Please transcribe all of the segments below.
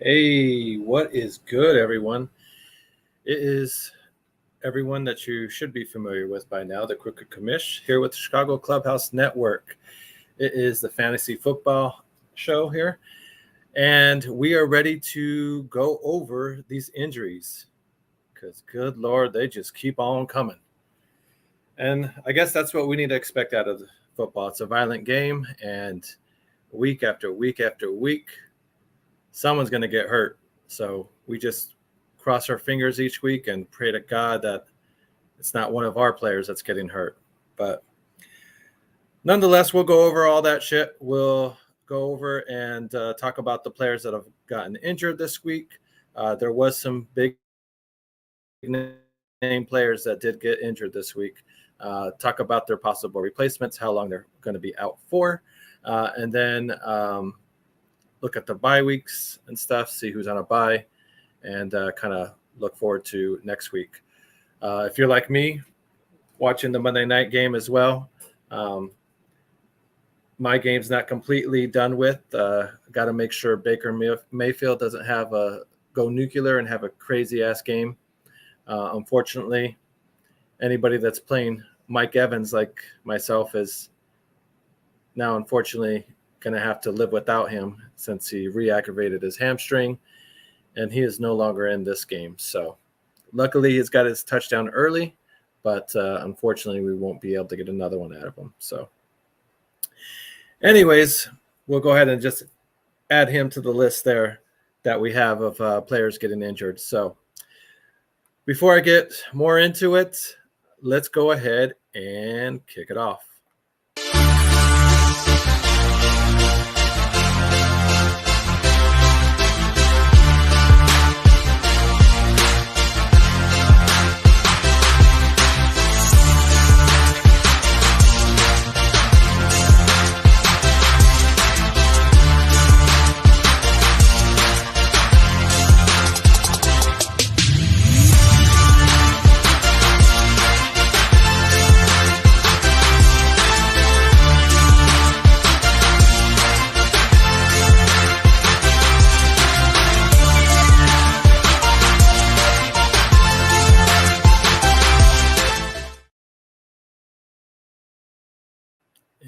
Hey, what is good, everyone? It is everyone that you should be familiar with by now, the Crooked Commish, here with the Chicago Clubhouse Network. It is the fantasy football show here, and we are ready to go over these injuries because, good Lord, they just keep on coming. And I guess that's what we need to expect out of football. It's a violent game, and week after week after week, someone's going to get hurt. So we just cross our fingers each week and pray to God that it's not one of our players that's getting hurt. But nonetheless, we'll go over all that shit. We'll go over and talk about the players that have gotten injured this week. There was some big name players that did get injured this week. Talk about their possible replacements, how long they're going to be out for, and then look at the bye weeks and stuff, see who's on a bye, and kind of look forward to next week. If you're like me, watching the Monday night game as well, my game's not completely done with. Got to make sure Baker Mayfield doesn't have a go nuclear and have a crazy-ass game. Unfortunately, anybody that's playing Mike Evans like myself is now, unfortunately, going to have to live without him since he reactivated his hamstring, and he is no longer in this game. So luckily he's got his touchdown early, but unfortunately we won't be able to get another one out of him. So anyways, we'll go ahead and just add him to the list there that we have of players getting injured. So before I get more into it, let's go ahead and kick it off.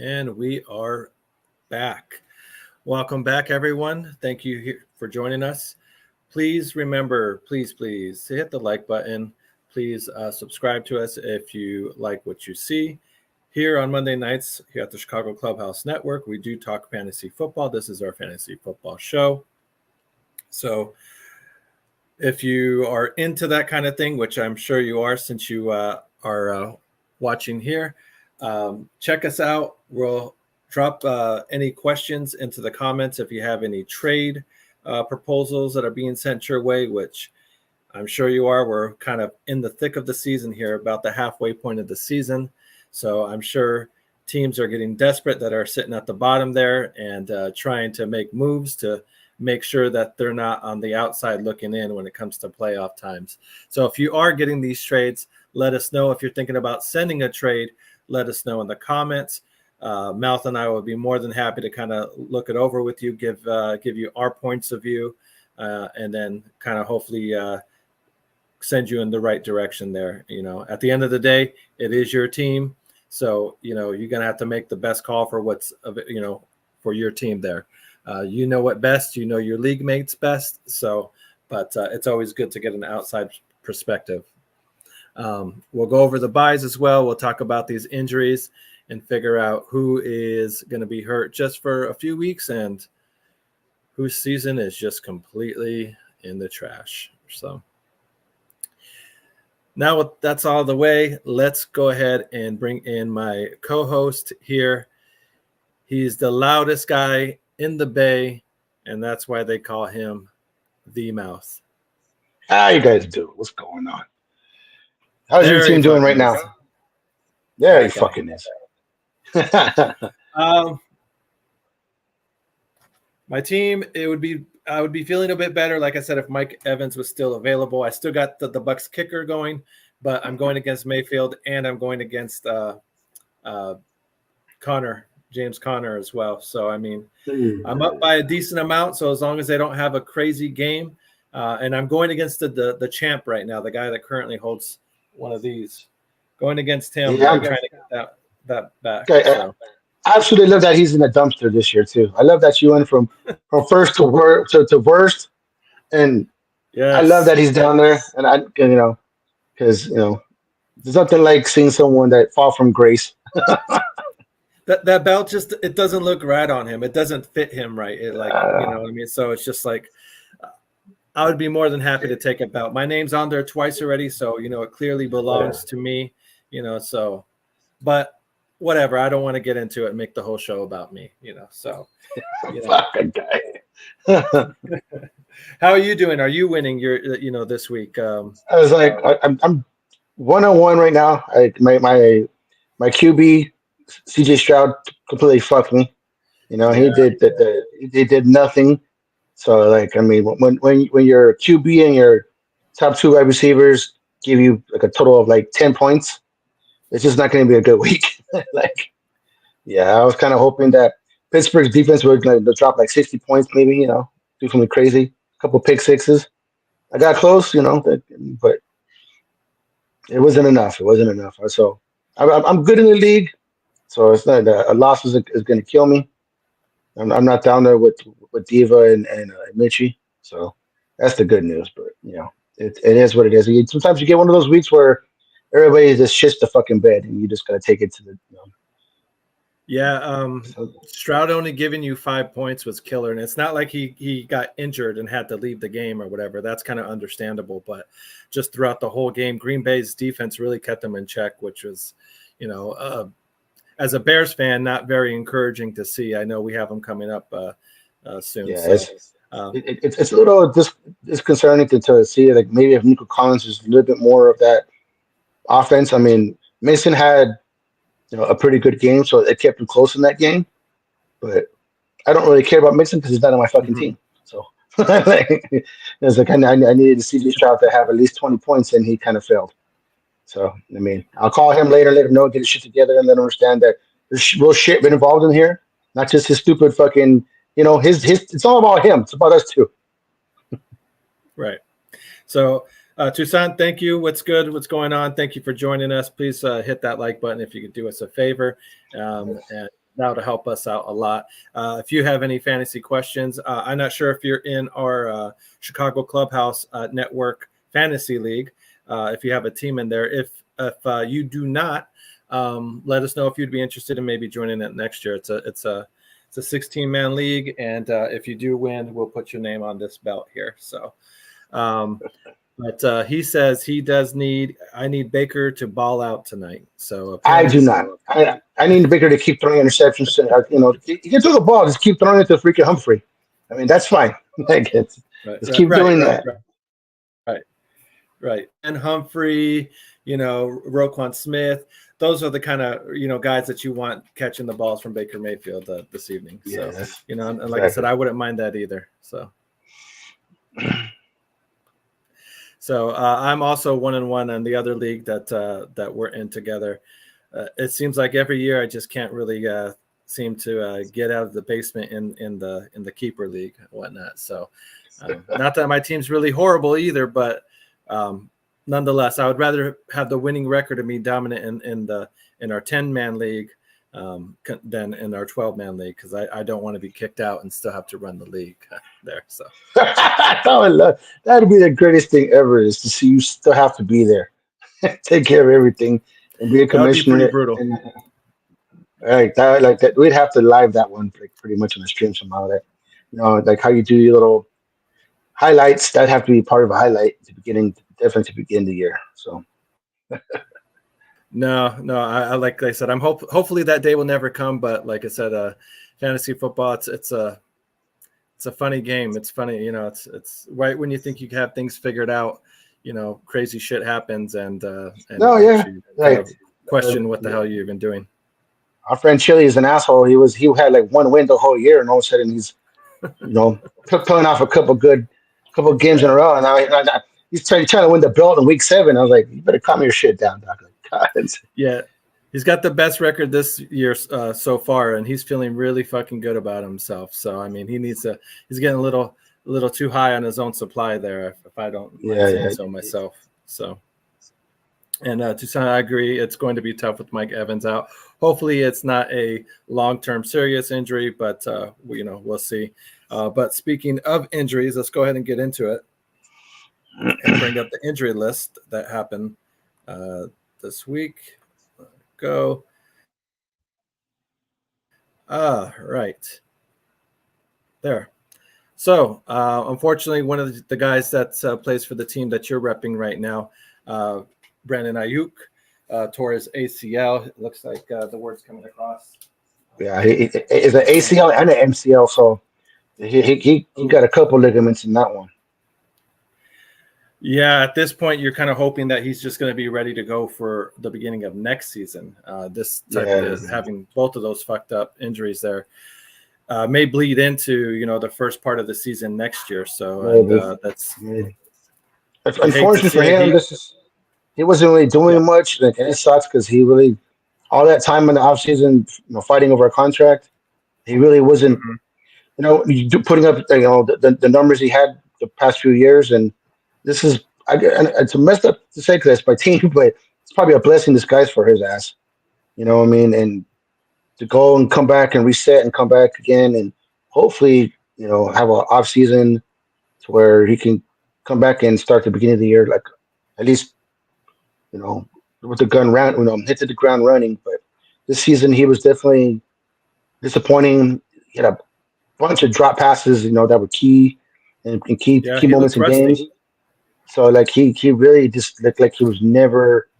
And we are back. Welcome back, everyone. Thank you for joining us. Please remember, please hit the like button. Please subscribe to us if you like what you see. Here on Monday nights here at the Chicago Clubhouse Network, we do talk fantasy football. This is our fantasy football show. So if you are into that kind of thing, which I'm sure you are since you are watching here, check us out. We'll drop any questions into the comments if you have any trade proposals that are being sent your way, which I'm sure you are. We're kind of in the thick of the season here, about the halfway point of the season. So I'm sure teams are getting desperate that are sitting at the bottom there and trying to make moves to make sure that they're not on the outside looking in when it comes to playoff times. So if you are getting these trades, let us know. If you're thinking about sending a trade, let us know in the comments. Mouth and I will be more than happy to kind of look it over with you, give you our points of view, and then kind of hopefully send you in the right direction there. You know, at the end of the day, it is your team. So, you know, you're going to have to make the best call for what's, you know, for your team there. You know what best, you know your league mates best. So, but it's always good to get an outside perspective. We'll go over the buys as well. We'll talk about these injuries and figure out who is going to be hurt just for a few weeks and whose season is just completely in the trash. So now that's all the way, let's go ahead and bring in my co-host here. He's the loudest guy in the Bay, and that's why they call him the Mouth. How you guys doing? What's going on? How's your team doing right now? There he fucking is. My team, I would be feeling a bit better, like I said, if Mike Evans was still available. I still got the Bucs kicker going, but I'm going against Mayfield and I'm going against Connor James Conner as well. So I mean, I'm up by a decent amount. So as long as they don't have a crazy game, and I'm going against the champ right now, the guy that currently holds one of these, going against him, trying to get that back. Okay, so. I absolutely love that he's in a dumpster this year too. I love that you went from first to worst, and Yes. I love that he's down there. And because there's nothing like seeing someone that fall from grace. that belt just, it doesn't look right on him. It doesn't fit him right. It what I mean? So it's just like, I would be more than happy to take a belt. My name's on there twice already, so it clearly belongs to me. So, but whatever. I don't want to get into it and make the whole show about me. So. Fucking guy. How are you doing? Are you winning your this week? I was like, I'm 1-on-1 right now. My QB CJ Stroud completely fucked me. He did nothing. So like, I mean, when your QB and your top two wide receivers give you like a total of like 10 points, it's just not going to be a good week. Like, yeah, I was kind of hoping that Pittsburgh's defense would drop like 60 points, maybe, do something crazy, a couple pick sixes. I got close, but it wasn't enough. It wasn't enough. So I'm good in the league. So it's not a loss is going to kill me. I'm not down there with Diva and Mitchie. So that's the good news. But it is what it is. Sometimes you get one of those weeks where everybody just shits the fucking bed, and you just got to take it to the. Yeah, Stroud only giving you 5 points was killer, and it's not like he got injured and had to leave the game or whatever. That's kind of understandable, but just throughout the whole game, Green Bay's defense really kept them in check, which was, as a Bears fan, not very encouraging to see. I know we have them coming up soon. Yeah, so, it's a little disconcerting to see, like, maybe if Nico Collins is a little bit more of that offense. I mean, Mason had a pretty good game, so it kept him close in that game. But I don't really care about Mixon because he's not on my fucking team. So it's like I needed to see this Stroud to have at least 20 points, and he kind of failed. So I mean, I'll call him later, let him know, get his shit together, and let him understand that there's real shit been involved in here, not just his stupid fucking. His. It's all about him. It's about us too. Right. So. Toussaint, thank you. What's good? What's going on? Thank you for joining us. Please hit that like button if you could do us a favor, and that would help us out a lot. If you have any fantasy questions, I'm not sure if you're in our Chicago Clubhouse Network Fantasy League. If you have a team in there, if you do not, let us know if you'd be interested in maybe joining it next year. It's a 16-man league, and if you do win, we'll put your name on this belt here. So. But he says I need Baker to ball out tonight. So I do not. I need Baker to keep throwing interceptions. You can throw the ball, just keep throwing it to freaking Humphrey. I mean, that's fine. Just keep doing that. Right. And Humphrey, Roquan Smith, those are the kind of guys that you want catching the balls from Baker Mayfield this evening. So and like I said, I wouldn't mind that either. So I'm also 1-1 on the other league that we're in together. It seems like every year I just can't really seem to get out of the basement in the keeper league and whatnot. So not that my team's really horrible either, but nonetheless, I would rather have the winning record of me dominant in our 10-man league than in our 12-man league, because I don't want to be kicked out and still have to run the league there. So that'd be the greatest thing ever, is to see you still have to be there, take care of everything, and be a commissioner. That would be pretty brutal. That we'd have to live that one pretty much on the stream somehow. That like how you do your little highlights, that'd have to be part of a highlight at the beginning, definitely to begin the year. So. No, I like I said, I'm hopefully that day will never come. But like I said, fantasy football, it's a funny game. It's funny, it's right when you think you have things figured out, crazy shit happens, and question what the hell you've been doing. Our friend Chili is an asshole. He had like one win the whole year, and all of a sudden he's pulling off a couple games in a row, and now he's trying to win the belt in week 7. I was like, you better calm your shit down, Doc. Yeah, He's got the best record this year so far, and he's feeling really fucking good about himself. So I mean, he's getting a little too high on his own supply there, if I don't mind saying so myself. So, and Toussaint, I agree, it's going to be tough with Mike Evans out. Hopefully, it's not a long-term serious injury, but we'll see. But speaking of injuries, let's go ahead and get into it and bring up the injury list that happened this week. Go. Right there. So, unfortunately, one of the guys that plays for the team that you're repping right now, Brandon Ayuk, tore his ACL. It looks like the word's coming across. Yeah, it's an ACL and an MCL, so he got a couple ligaments in that one. Yeah, at this point, you're kind of hoping that he's just going to be ready to go for the beginning of next season. This type of having both of those fucked up injuries there may bleed into the first part of the season next year. So that's unfortunately for him. He wasn't really doing much, and it sucks because he really all that time in the offseason, fighting over a contract, he really wasn't, putting up the numbers he had the past few years, and this is it's messed up to say because it's my team, but it's probably a blessing in disguise for his ass. You know what I mean? And to go and come back and reset and come back again, and hopefully, have an off season to where he can come back and start the beginning of the year like at least, with the gun round, hit the ground running. But this season he was definitely disappointing. He had a bunch of drop passes, that were key and key moments in games. So like he really just looked like he was never,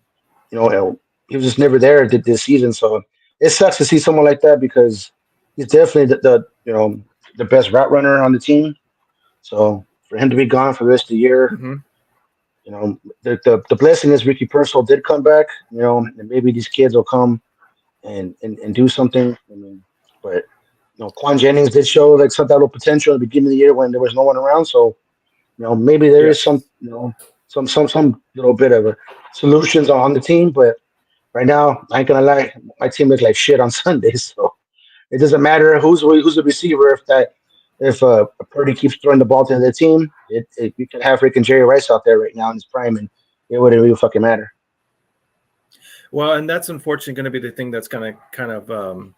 he was just never there this season. So it sucks to see someone like that because he's definitely the best route runner on the team. So for him to be gone for the rest of the year, the blessing is Ricky Pearsall did come back, and maybe these kids will come and do something. I mean, but Quan Jennings did show like some little potential at the beginning of the year when there was no one around. So maybe there is some some little bit of solutions on the team. But right now, I ain't gonna lie, my team looks like shit on Sundays. So it doesn't matter who's the receiver if Purdy keeps throwing the ball to the team, you can have freaking Jerry Rice out there right now in his prime, and it wouldn't really fucking matter. Well, and that's unfortunately going to be the thing that's going to kind of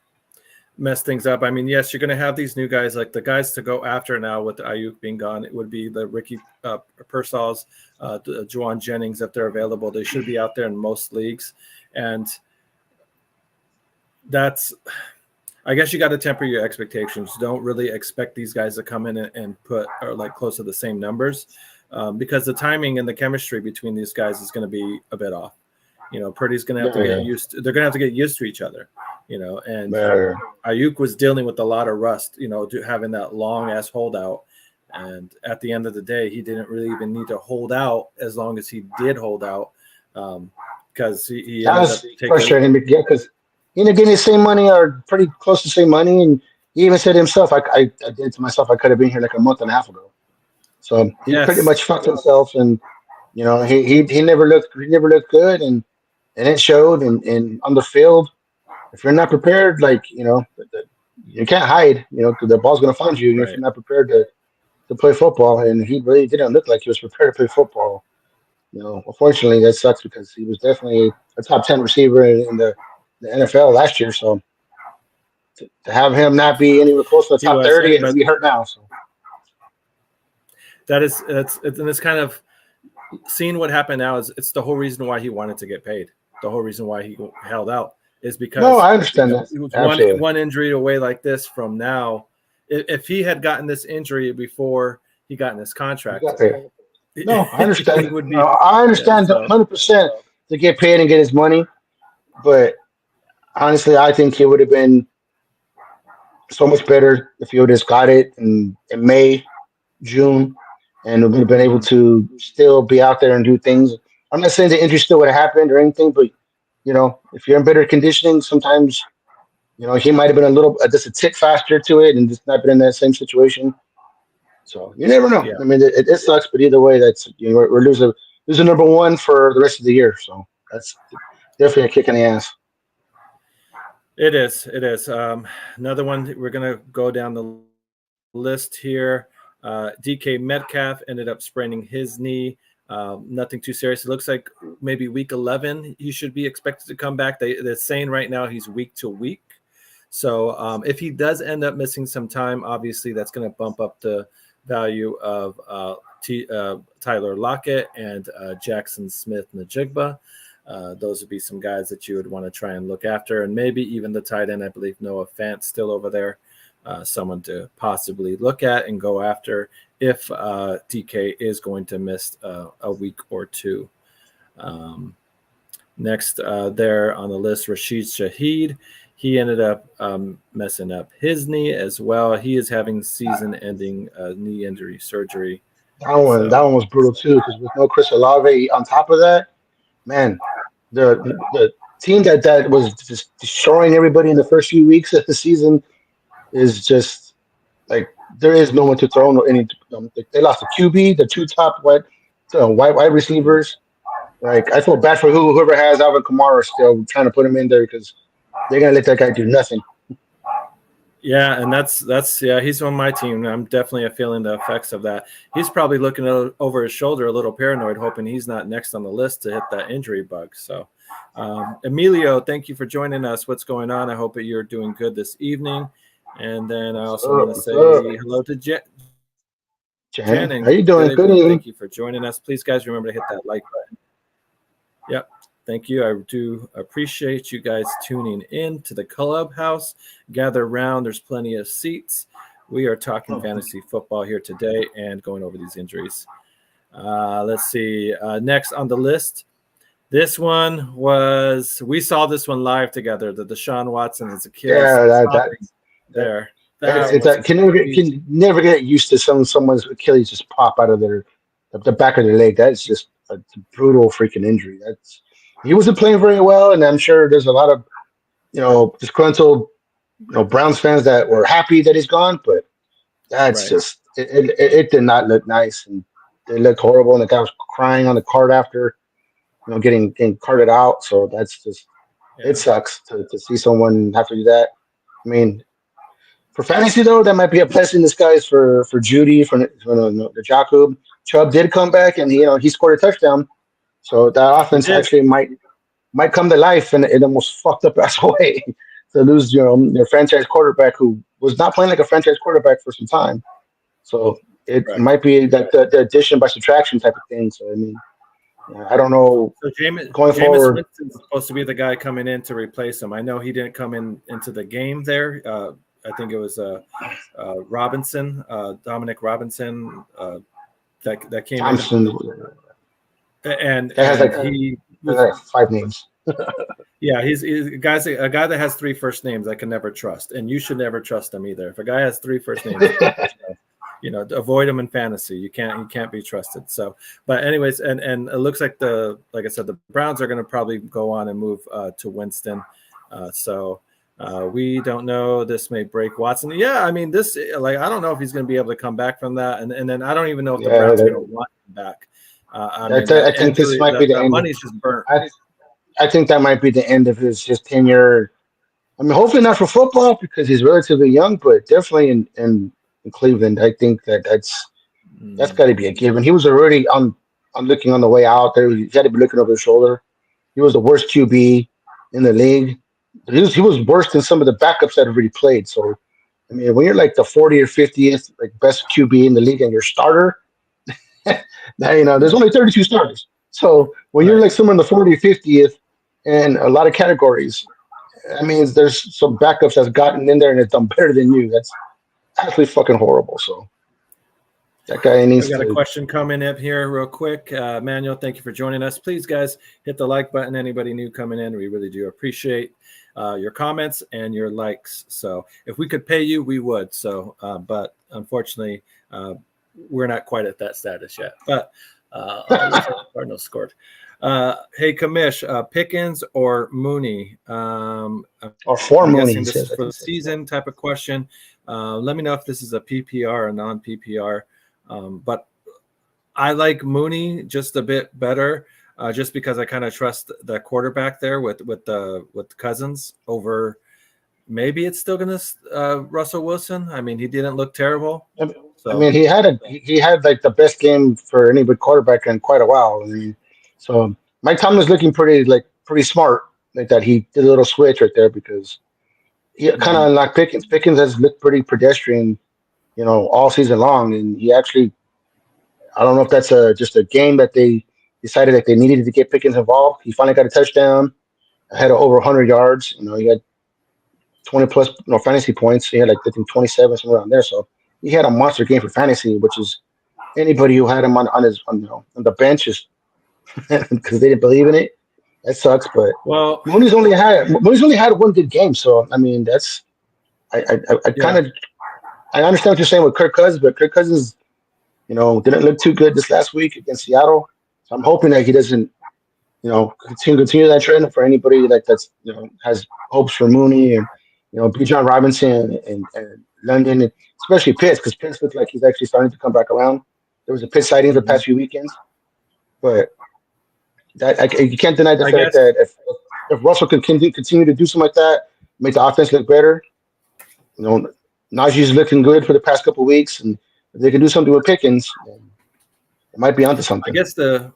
mess things up. I mean, yes, you're going to have these new guys, like the guys to go after now with Ayuk being gone. It would be the Ricky Pearsall's, Juwan Jennings, if they're available. They should be out there in most leagues. And that's – I guess you got to temper your expectations. Don't really expect these guys to come in and put like close to the same numbers because the timing and the chemistry between these guys is going to be a bit off. Purdy's going to have to get used to, they're going to have to get used to each other, and Ayuk was dealing with a lot of rust, having that long ass holdout. And at the end of the day, he didn't really even need to hold out as long as he did hold out because he ended up taking frustrating because getting the same money or pretty close to the same money. And he even said himself, I did to myself, I could have been here like a month and a half ago. So he pretty much fucked himself. And, he never looked good. And it showed. And on the field, if you're not prepared, like, you can't hide, because the ball's going to find you. If you're not prepared to play football. And he really didn't look like he was prepared to play football. Unfortunately, that sucks because he was definitely a top 10 receiver in the NFL last year, so to have him not be anywhere close to the top 30 and be hurt now. So it's kind of seeing what happened now is it's the whole reason why he wanted to get paid. The whole reason why he held out is because I understand that. He was one injury away like this from now. If he had gotten this injury before he got in his contract, I understand. I understand 100% to get paid and get his money, but honestly, I think it would have been so much better if he would have got it in May, June, and would have been able to still be out there and do things. I'm not saying the injury still would have happened or anything, but if you're in better conditioning, sometimes he might have been just a tick faster to it and just not been in that same situation. So you never know. Yeah. I mean, it sucks, but either way, that's we're losing number one for the rest of the year. So that's definitely a kick in the ass. It is. It is. Another one. We're gonna go down the list here. DK Metcalf ended up spraining his knee. Nothing too serious. It looks like maybe week 11 he should be expected to come back. They're saying right now he's week to week. So if he does end up missing some time, obviously that's going to bump up the value of Tyler Lockett and Jackson Smith-Njigba. Those would be some guys that you would want to try and look after, and maybe even the tight end. I believe Noah Fant still over there, someone to possibly look at and go after if DK is going to miss a week or two. Next there on the list, Rashid Shaheed. He ended up messing up his knee as well. He is having season-ending knee injury surgery. That one was brutal too, because with no Chris Olave on top of that, man, the team that was just destroying everybody in the first few weeks of the season is just like there is no one to throw any. They lost the QB, the two top wide receivers. Like I feel bad for whoever has Alvin Kamara still trying to put him in there because they're gonna let that guy do nothing. Yeah, and that's he's on my team. I'm definitely feeling the effects of that. He's probably looking over his shoulder, a little paranoid, hoping he's not next on the list to hit that injury bug. So, Emilio, thank you for joining us. What's going on? I hope that you're doing good this evening. And then I also want to say hello to Jen. How you doing? Good evening. Thank you for joining us. Please, guys, remember to hit that like button. Yep. Thank you. I do appreciate you guys tuning in to the Clubhouse. Gather around. There's plenty of seats. We are talking fantasy football here today and going over these injuries. Let's see. Next on the list. This one was, we saw this one live together, the Deshaun Watson and Achilles. Can never get used to someone's Achilles just pop out of the back of their leg. That's just a brutal freaking injury. He wasn't playing very well, and I'm sure there's a lot of disgruntled Browns fans that were happy that he's gone, but that's just it did not look nice, and it looked horrible, and the guy was crying on the cart after getting carted out. So that's just it sucks to see someone have to do that. I mean, for fantasy though, that might be a blessing in disguise for Judy, for the Jacob. Chubb did come back, and he scored a touchdown. So that offense actually might come to life, and it almost fucked up us away to lose their franchise quarterback who was not playing like a franchise quarterback for some time. So it might be that the addition by subtraction type of thing. So I mean, I don't know. So going forward, Winston's supposed to be the guy coming in to replace him. I know he didn't come into the game there. I think it was Robinson, Dominic Robinson, that came Thompson. And he has 5 names. Yeah, he's a guy that has 3 first names I can never trust, and you should never trust him either. If a guy has 3 first names, avoid him in fantasy. He can't be trusted. So, but anyways, and it looks like like I said, the Browns are going to probably go on and move to Winston. So we don't know. This may break Watson. Yeah, I mean, I don't know if he's going to be able to come back from that, and then I don't even know if the Browns are going to want him back. I think this might be the end. Money's just burnt. I think that might be the end of his tenure. I mean, hopefully not for football because he's relatively young, but definitely in Cleveland. I think that's got to be a given. He was already on looking on the way out there. He had to be looking over his shoulder. He was the worst QB in the league. He was worse than some of the backups that already played. So, I mean, when you're like the 40th or 50th best QB in the league and your starter. Now, there's only 32 starters. So when you're like somewhere in the 40th, 50th, and a lot of categories, I mean, there's some backups that's gotten in there and it's done better than you. That's absolutely fucking horrible. So that guy needs to. We got a question coming up here real quick. Manuel, thank you for joining us. Please, guys, hit the like button. Anybody new coming in, we really do appreciate your comments and your likes. So if we could pay you, we would. So, but unfortunately, we're not quite at that status yet, but Cardinals scored. Hey, Commish, Pickens or Mooney? Or 4 Mooney. This is for the season type of question. Let me know if this is a PPR or non-PPR. But I like Mooney just a bit better, just because I kind of trust the quarterback there with Cousins over maybe it's still going to Russell Wilson. I mean, he didn't look terrible. I mean, he had like the best game for any good quarterback in quite a while. I mean, so Mike Tomlin's looking pretty smart, like that. He did a little switch right there because he kind of unlocked Pickens. Pickens has looked pretty pedestrian, all season long, and he actually, I don't know if that's just a game that they decided that they needed to get Pickens involved. He finally got a touchdown, had over 100 yards. He had 20 plus fantasy points. He had like I think 27 somewhere around there. So he had a monster game for fantasy, which is anybody who had him on the bench is because they didn't believe in it. That sucks. But Mooney's only had one good game. So I mean that's I kind of I understand what you're saying with Kirk Cousins, but Kirk Cousins didn't look too good this last week against Seattle. So I'm hoping that he doesn't continue that trend for anybody that's has hopes for Mooney and B. John Robinson and London, and especially Pitts, because Pitts looks like he's actually starting to come back around. There was a Pitts sighting the past few weekends, but you can't deny the fact that if Russell can continue to do something like that, make the offense look better. Najee's looking good for the past couple of weeks, and if they can do something with Pickens, it might be onto something. I guess the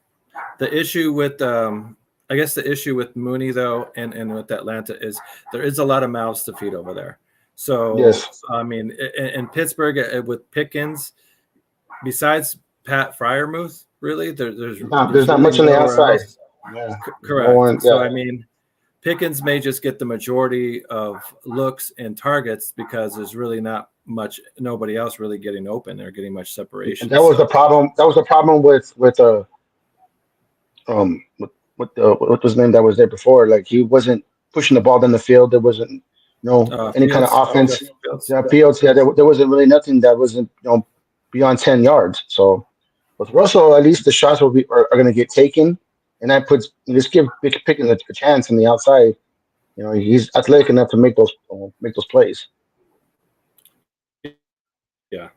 issue with Mooney though, and with Atlanta is there is a lot of mouths to feed over there. So yes. I mean, in Pittsburgh with Pickens, besides Pat Freiermuth, really there's not much on the outside. Yeah. Correct. So I mean, Pickens may just get the majority of looks and targets because there's really not much, nobody else really getting open. They're getting much separation. And that was the problem. That was the problem with what was his name that was there before? Like he wasn't pushing the ball down the field. There wasn't any kind of offense. Fields. Yeah, there wasn't really nothing that wasn't beyond 10 yards. So with Russell, at least the shots are going to get taken, and that puts just give Pickens a chance on the outside. He's athletic enough to make those plays. Yeah.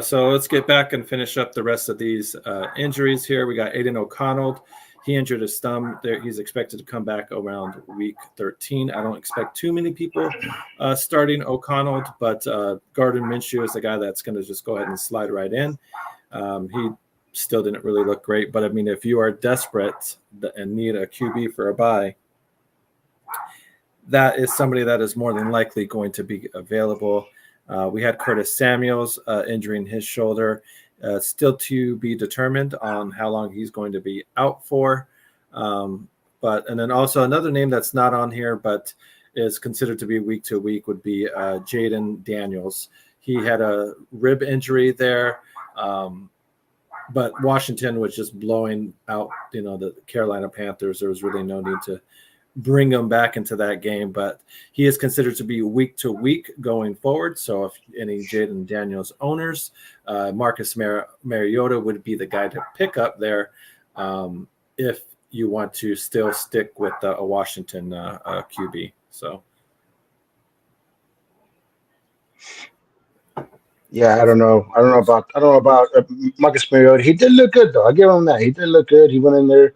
So let's get back and finish up the rest of these injuries here. We got Aiden O'Connell. He injured his thumb. He's expected to come back around week 13. I don't expect too many people starting O'Connell, but Gardner Minshew is the guy that's going to just go ahead and slide right in. He still didn't really look great, but I mean, if you are desperate and need a QB for a bye, that is somebody that is more than likely going to be available. We had Curtis Samuels injuring his shoulder. Still to be determined on how long he's going to be out for. And then also another name that's not on here, but is considered to be week to week would be Jaden Daniels. He had a rib injury there, but Washington was just blowing out, the Carolina Panthers. There was really no need to bring him back into that game, but he is considered to be week to week going forward. So if any Jaden Daniels owners, Marcus Mariota would be the guy to pick up there if you want to still stick with a Washington QB. So yeah, I don't know about Marcus Mariota. He did look good though. I give him that. He did look good. He went in there,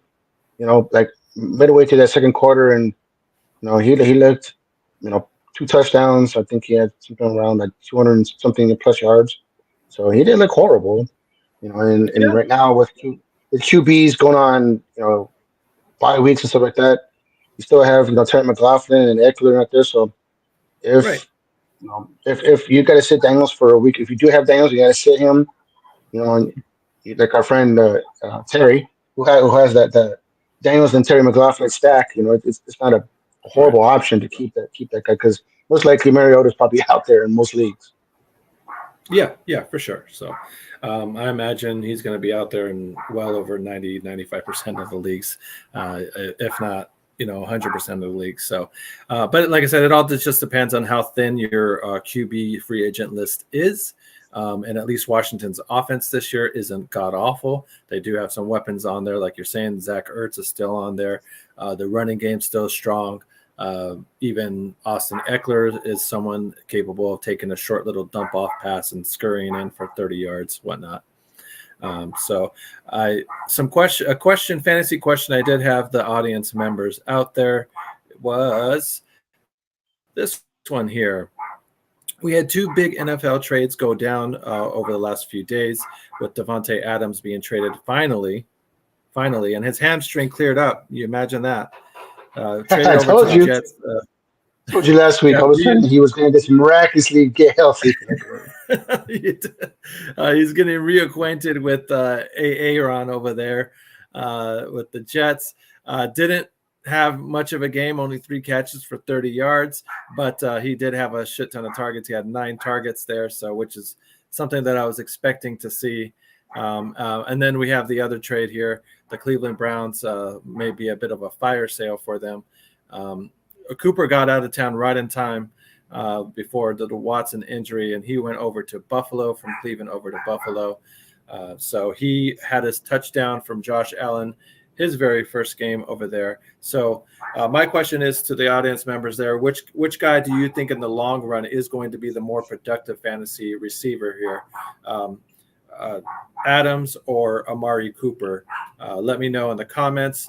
like midway to that second quarter, and he looked, 2 touchdowns. I think he had something around like 200 and something plus yards. So he didn't look horrible, And right now with QBs going on, 5 weeks and stuff like that, you still have Trent McLaughlin and Eckler out there. So if you got to sit Daniels for a week, if you do have Daniels, you got to sit him. Like our friend Terry, who has that Daniels and Terry McLaughlin stack. It's not a horrible option to keep that guy because most likely Mariota's probably out there in most leagues. Yeah, for sure. So I imagine he's going to be out there in well over 90-95% of the leagues, if not 100% of the leagues. So, but like I said, it all just depends on how thin your QB free agent list is. And at least Washington's offense this year isn't god awful. They do have some weapons on there, like you're saying. Zach Ertz is still on there. The running game's still strong. Even Austin Eckler is someone capable of taking a short little dump off pass and scurrying in for 30 yards, whatnot. So a fantasy question I did have the audience members out there was, this one here. We had two big NFL trades go down over the last few days, with Davante Adams being traded finally, and his hamstring cleared up. You imagine that? Traded I over to told the you. Jets. Told you last week. Yeah, All of a sudden, he was going to just miraculously get healthy. he's getting reacquainted with Aaron over there with the Jets. Didn't have much of a game, only 3 catches for 30 yards, but he did have a shit ton of targets. He had 9 targets there, so which is something that I was expecting to see. And then we have the other trade here. The Cleveland Browns may be a bit of a fire sale for them. Cooper got out of town right in time before the Watson injury, and he went over to Buffalo, from Cleveland over to Buffalo. So he had his touchdown from Josh Allen, his very first game over there. So my question is to the audience members there, which guy do you think in the long run is going to be the more productive fantasy receiver here? Adams or Amari Cooper? Let me know in the comments.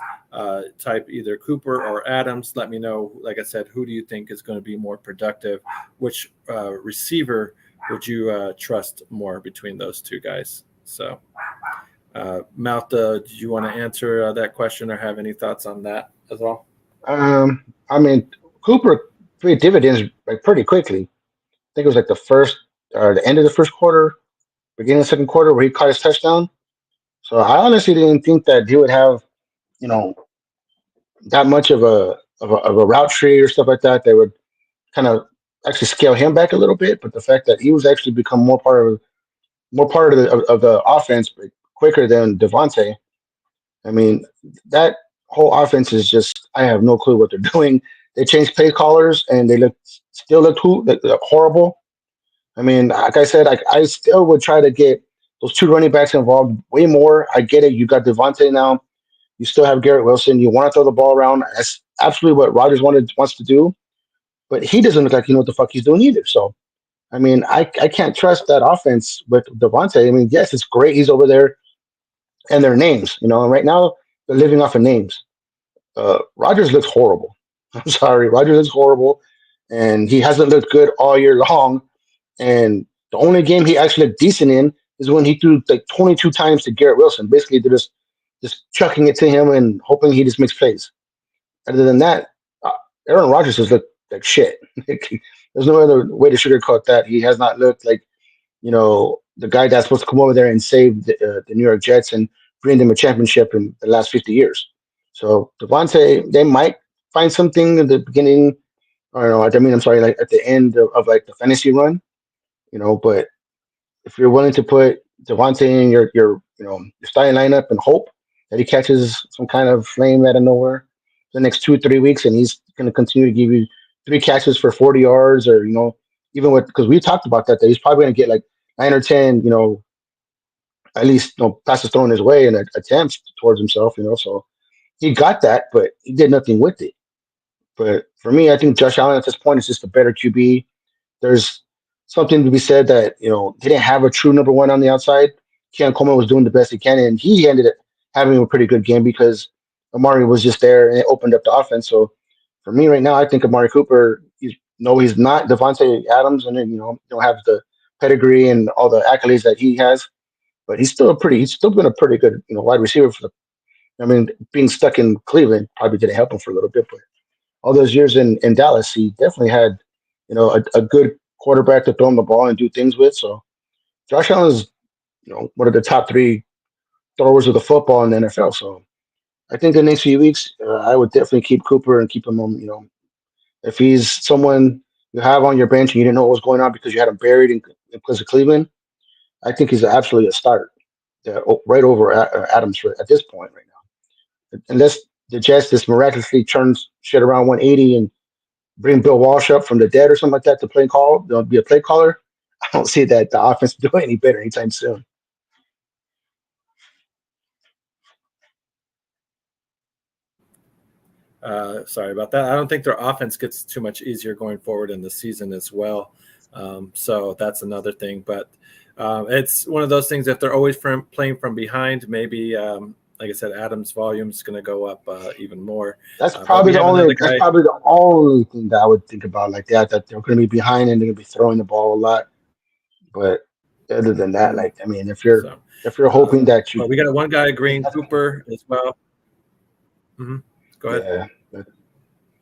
Type either Cooper or Adams. Let me know, like I said, who do you think is going to be more productive? Which receiver would you trust more between those two guys? So, Malta, did you want to answer that question or have any thoughts on that as well? I mean, Cooper paid dividends like pretty quickly. I think it was like the first or the end of the first quarter, beginning of the second quarter, where he caught his touchdown. So I honestly didn't think that he would have, you know, that much of a route tree or stuff like that. They would kind of actually scale him back a little bit. But the fact that he was actually become more part of the offense quicker than Devontae. I mean, that whole offense is just, I have no clue what they're doing. They changed play callers and they still look horrible. I mean, like I said, I still would try to get those 2 running backs involved way more. I get it. You got Devontae now. You still have Garrett Wilson. You want to throw the ball around. That's absolutely what Rodgers wants to do. But he doesn't look like he knows what the fuck he's doing either. So, I mean, I can't trust that offense with Devontae. I mean, yes, it's great he's over there and their names. And right now they're living off of names. Rodgers looks horrible. I'm sorry, Rodgers looks horrible, and he hasn't looked good all year long. And the only game he actually looked decent in is when he threw like 22 times to Garrett Wilson. Basically, they're just chucking it to him and hoping he just makes plays. Other than that, uh, Aaron Rodgers has looked like shit. There's no other way to sugarcoat that. He has not looked like the guy that's supposed to come over there and save the New York Jets and bring them a championship in the last 50 years. So Devontae, they might find something in the beginning. I don't know. I mean, I'm sorry, like at the end of like the fantasy run, but if you're willing to put Devontae in your starting lineup and hope that he catches some kind of flame out of nowhere the next 2 or 3 weeks, and he's going to continue to give you 3 catches for 40 yards, or even because we talked about that he's probably going to get like 9 or 10, at least passes thrown his way and attempts towards himself, so he got that, but he did nothing with it. But for me, I think Josh Allen at this point is just a better QB. There's something to be said that he didn't have a true number one on the outside. Keon Coleman was doing the best he can, and he ended up having a pretty good game because Amari was just there and it opened up the offense. So for me right now, I think Amari Cooper. He's not Devontae Adams, and then don't have the pedigree and all the accolades that he has, but he's still been a pretty good wide receiver for the. I mean, being stuck in Cleveland probably didn't help him for a little bit, but all those years in Dallas, he definitely had a good quarterback to throw him the ball and do things with. So Josh Allen is one of the top 3 throwers of the football in the NFL. So I think the next few weeks, I would definitely keep Cooper and keep him on. If he's someone you have on your bench and you didn't know what was going on because you had him buried because of Cleveland, I think he's absolutely a start. Right over Adams at this point right now. Unless the Jets just miraculously turns shit around 180 and bring Bill Walsh up from the dead or something like that to be a play caller. I don't see that the offense doing any better anytime soon. Sorry about that. I don't think their offense gets too much easier going forward in the season as well. So that's another thing. But it's one of those things. If they're always playing from behind, maybe like I said, Adams' volume is going to go up even more. That's But probably we the have only. another That's guy. probably the only thing that I would think about like that. That they're going to be behind and they're going to be throwing the ball a lot. But other than that, Mhm. like I mean, if you're hoping So, that you, but we got one guy, Green that's, Cooper, as well. Hmm. Go ahead. yeah.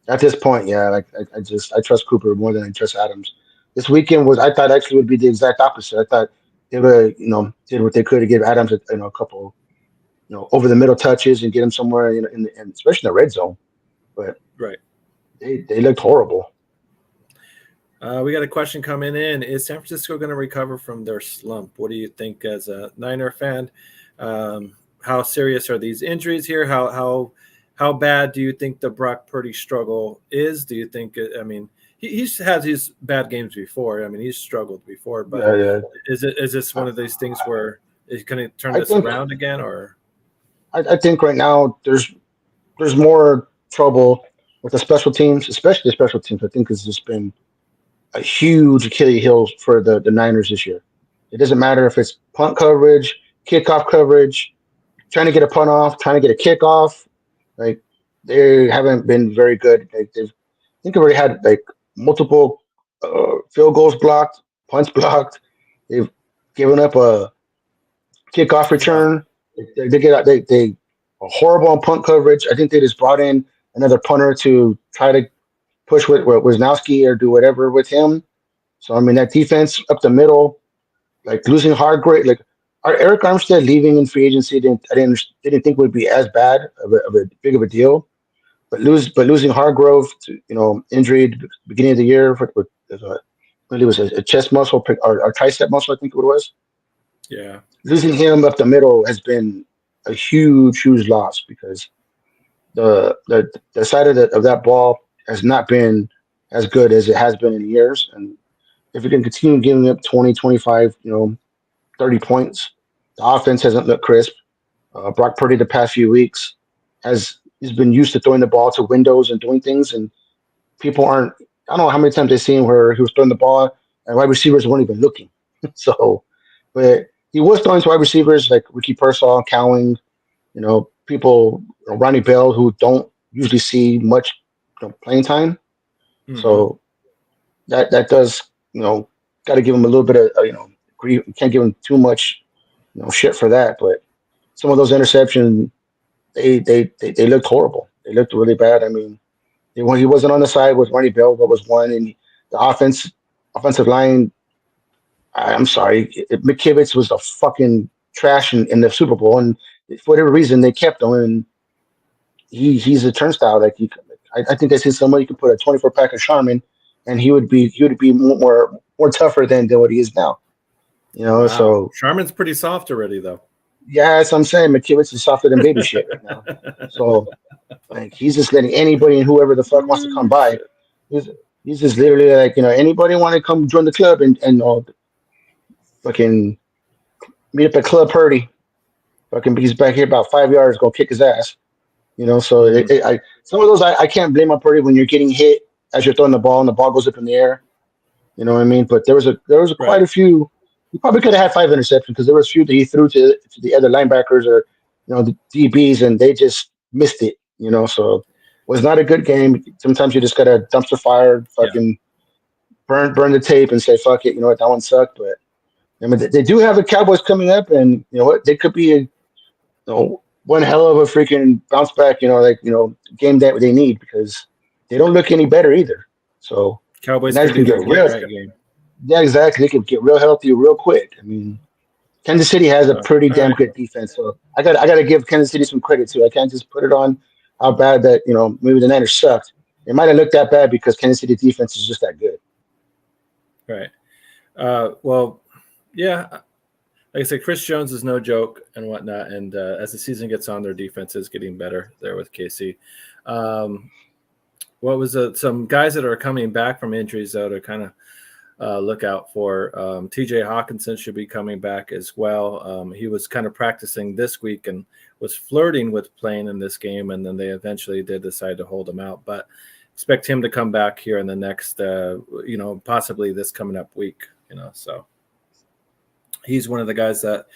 At this point, yeah, like I trust Cooper more than I trust Adams. This weekend was I thought actually would be the exact opposite. I thought they would did what they could to give Adams a couple over the middle touches and get him somewhere in especially in the red zone. But Right. they looked horrible. We got a question coming in. Is San Francisco going to recover from their slump? What do you think as a Niner fan? How serious are these injuries here? How bad do you think the Brock Purdy struggle is? Do you think? I mean, he's had his bad games before. I mean, he's struggled before. But Yeah, yeah. is this one of these things where he's going to turn I this think around again? Or I think right now there's more trouble with the special teams, especially the special teams. I think has just been a huge Achilles heel for the Niners this year. It doesn't matter if it's punt coverage, kickoff coverage, trying to get a punt off, trying to get a kick off. Like they haven't been very good. Like I think they've already had like multiple field goals blocked, punts blocked. They've given up a kickoff yeah, return. They get out. They are horrible on punt coverage. I think they just brought in another punter to try to push with Wisnowski or do whatever with him. So I mean that defense up the middle, like losing Hargrave, like our Eric Armstead leaving in free agency. Didn't think would be as bad of a big of a deal. But losing Hargrove to injury at the beginning of the year with I believe it was a chest muscle or tricep muscle, I think it was. yeah, Losing him up the middle has been a huge loss because the side of that ball has not been as good as it has been in years. And if we can continue giving up 20, 25, 30 points, the offense hasn't looked crisp. Brock Purdy the past few weeks he's been used to throwing the ball to windows and doing things, and people aren't. I don't know how many times they've seen where he was throwing the ball and wide receivers weren't even looking. So, but he was throwing to wide receivers like Ricky Pearsall, Cowing, people, Ronnie Bell, who don't usually see much playing time. hmm, So that does, got to give him a little bit of, grief. You can't give him too much, shit for that. But some of those interceptions, they looked horrible. They looked really bad. I mean, when he wasn't on the side with Ronnie Bell, what was one, and the offensive line. I'm sorry, McKivitz was the fucking trash in the Super Bowl, and for whatever reason they kept him. And he's a turnstile. Like I think they said somebody you could put a 24 pack of Charmin, and he would be more tougher than what he is now. wow. So Sharman's pretty soft already, though. yeah, that's what I'm saying. McKivitz is softer than baby shit right now. So like he's just letting anybody and whoever the fuck wants to come by. Shit. He's, he's just literally like anybody want to come join the club and fucking meet up at Club Purdy. Fucking he's back here about 5 yards, gonna kick his ass. So Mhm. some of those I can't blame on Purdy when you're getting hit as you're throwing the ball and the ball goes up in the air. You know what I mean? But there was quite Right. a few. He probably could have had 5 interceptions because there was a few that he threw to the other linebackers or the DBs and they just missed it. So it was not a good game. Sometimes you just gotta dumpster fire, Yeah. fucking burn the tape and say fuck it. You know what? That one sucked. But I mean, they do have the Cowboys coming up, and you know what? They could be one hell of a freaking bounce back. Game that they need because they don't look any better either. So the Cowboys Niners can can do get that get real. right game. Yeah, exactly. They can get real healthy real quick. I mean, Kansas City has a So, pretty all damn right. good defense. So I got to give Kansas City some credit too. I can't just put it on how bad that maybe the Niners sucked. It might have looked that bad because Kansas City defense is just that good. Right. Well, yeah. Like I said, Chris Jones is no joke and whatnot. And as the season gets on, their defense is getting better there with KC. What was some guys that are coming back from injuries though to kind of look out for? TJ Hawkinson should be coming back as well. He was kind of practicing this week and was flirting with playing in this game, and then they eventually did decide to hold him out. But expect him to come back here in the next, possibly this coming up week. So he's one of the guys that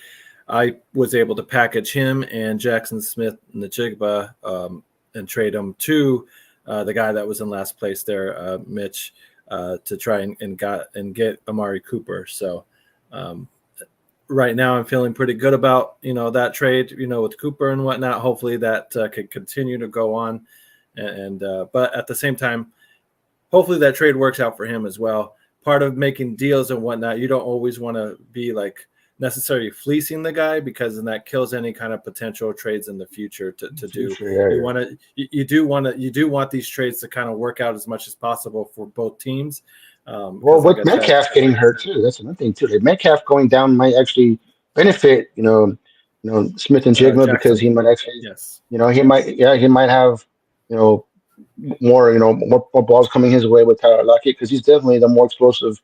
I was able to package him and Jackson Smith-Njigba and trade him to the guy that was in last place there, Mitch, to try and get Amari Cooper. So right now I'm feeling pretty good about, that trade, with Cooper and whatnot. Hopefully that could continue to go on. But at the same time, hopefully that trade works out for him as well. Part of making deals and whatnot, you don't always want to be like necessarily fleecing the guy, because then that kills any kind of potential trades in the future to do. You do want these trades to kind of work out as much as possible for both teams. Well, with Metcalf getting hurt too, that's another thing too. Like Metcalf going down might actually benefit, Smith and Jigma, because he might actually, he might have, more balls coming his way with Tyler Lockett, because he's definitely the more explosive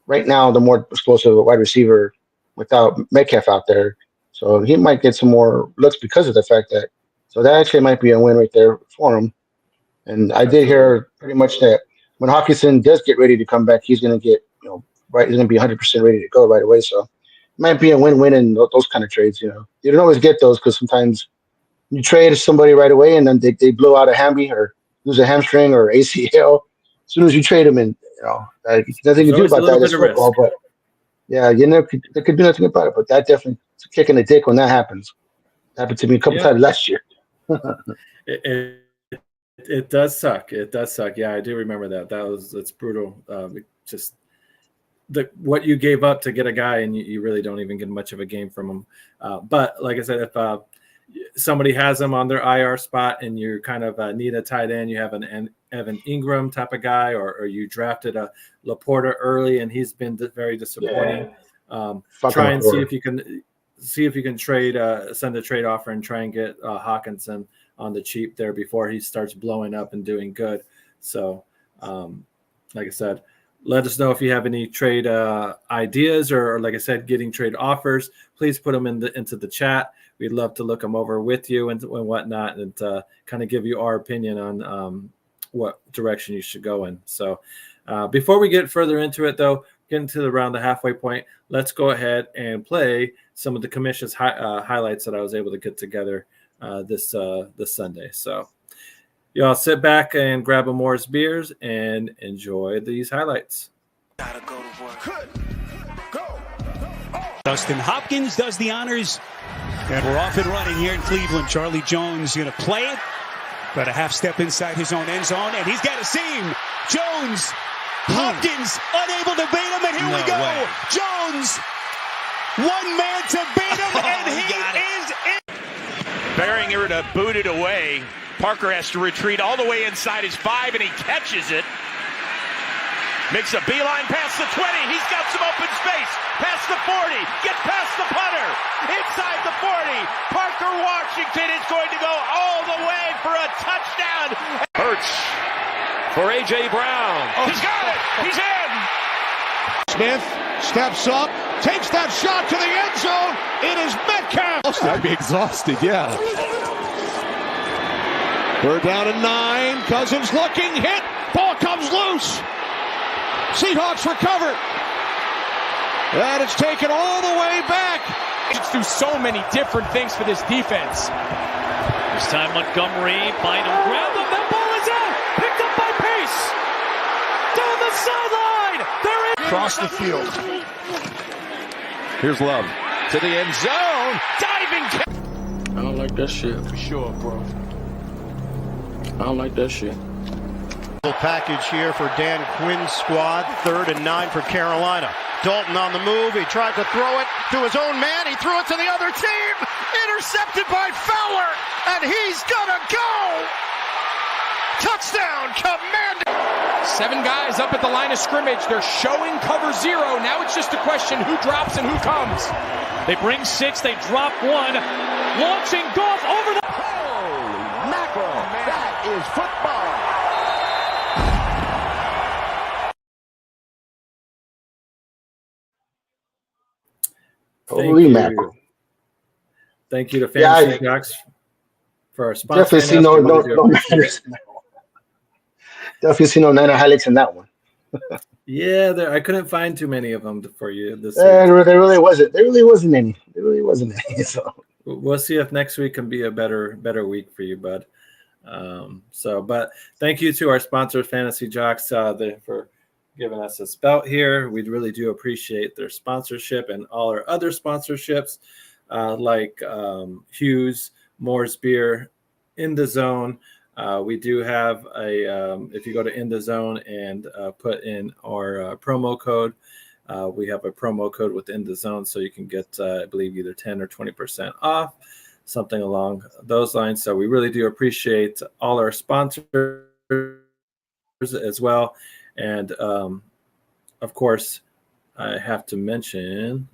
right now, the more explosive wide receiver without Metcalf out there. So he might get some more looks because of the fact that. So that actually might be a win right there for him. And I did hear pretty much that when Hawkinson does get ready to come back, he's going to get, right, he's going to be 100% ready to go right away. So it might be a win-win in those kind of trades. You don't always get those, because sometimes you trade somebody right away and then they blow out a hammy or lose a hamstring or ACL. As soon as you trade them, and nothing you do about that is football. But yeah, there could be nothing about it. But that definitely is a kick in the dick when that happens. It happened to me a couple times last year. It does suck. It does suck. Yeah, I do remember that. That's brutal. Just what you gave up to get a guy, and you really don't even get much of a game from him. But like I said, if somebody has him on their IR spot and you kind of need a tight end, you have an Evan Ingram type of guy, or you drafted a Laporta early and he's been very disappointing. Try and see if you can trade, send a trade offer and try and get Hawkinson on the cheap there before he starts blowing up and doing good. So, like I said, let us know if you have any trade ideas, or like I said, getting trade offers. Please put them into the chat. We'd love to look them over with you and whatnot, and kind of give you our opinion on what direction you should go in. So before we get further into it, though, getting to around the halfway point, let's go ahead and play some of the Commish's highlights that I was able to get together this Sunday. So y'all sit back and grab a Morris beers and enjoy these highlights. Gotta go to work. Dustin Hopkins does the honors, and we're off and running here in Cleveland. Charlie Jones going to play it, but a half step inside his own end zone, and he's got a seam. Jones, Hopkins unable to beat him, and here we go. Way. Jones, one man to beat him, and he is in. Behringer to boot it away. Parker has to retreat all the way inside his 5, and he catches it. Makes a beeline past the 20. He's got some open space. Past the 40. Gets past the punter. Inside the 40. Parker Washington is going to go all the way for a touchdown. Hurts for A.J. Brown. Oh, he's got it. He's in. Smith steps up. Takes that shot to the end zone. It is Metcalf. I'd be exhausted, yeah. We're down to 9. Cousins looking. Hit. Ball comes loose. Seahawks recover. And it's taken all the way back. It's do so many different things for this defense. This time Montgomery, Bynum, grab them. That ball is out. Picked up by Pace. Down the sideline. They're in. Across the field. Here's Love to the end zone. Diving. I don't like that shit. For sure, bro. I don't like that shit. Package here for Dan Quinn's squad. 3rd and 9 for Carolina. Dalton on the move. He tried to throw it to his own man. He threw it to the other team. Intercepted by Fowler. And he's gonna go. Touchdown, Commander. 7 guys up at the line of scrimmage. They're showing cover 0. Now it's just a question who drops and who comes. They bring 6. They drop 1. Launching Goff over the... Holy mackerel. That is football. Holy mackerel. Thank you to Fantasy Jocks for our sponsor. Definitely see no Niners in that one. Definitely see no Niner highlights in that one. Yeah, I couldn't find too many of them for you this week. There really wasn't. There really wasn't any. There really wasn't any. So we'll see if next week can be a better week for you, bud. But thank you to our sponsor, Fantasy Jocks, for giving us a spout here. We really do appreciate their sponsorship and all our other sponsorships, like Hughes, Moore's Beer, In the Zone. We do have if you go to In the Zone and put in our promo code, we have a promo code within the zone, so you can get, I believe, either 10 or 20% off, something along those lines. So we really do appreciate all our sponsors as well. And of course, I have to mention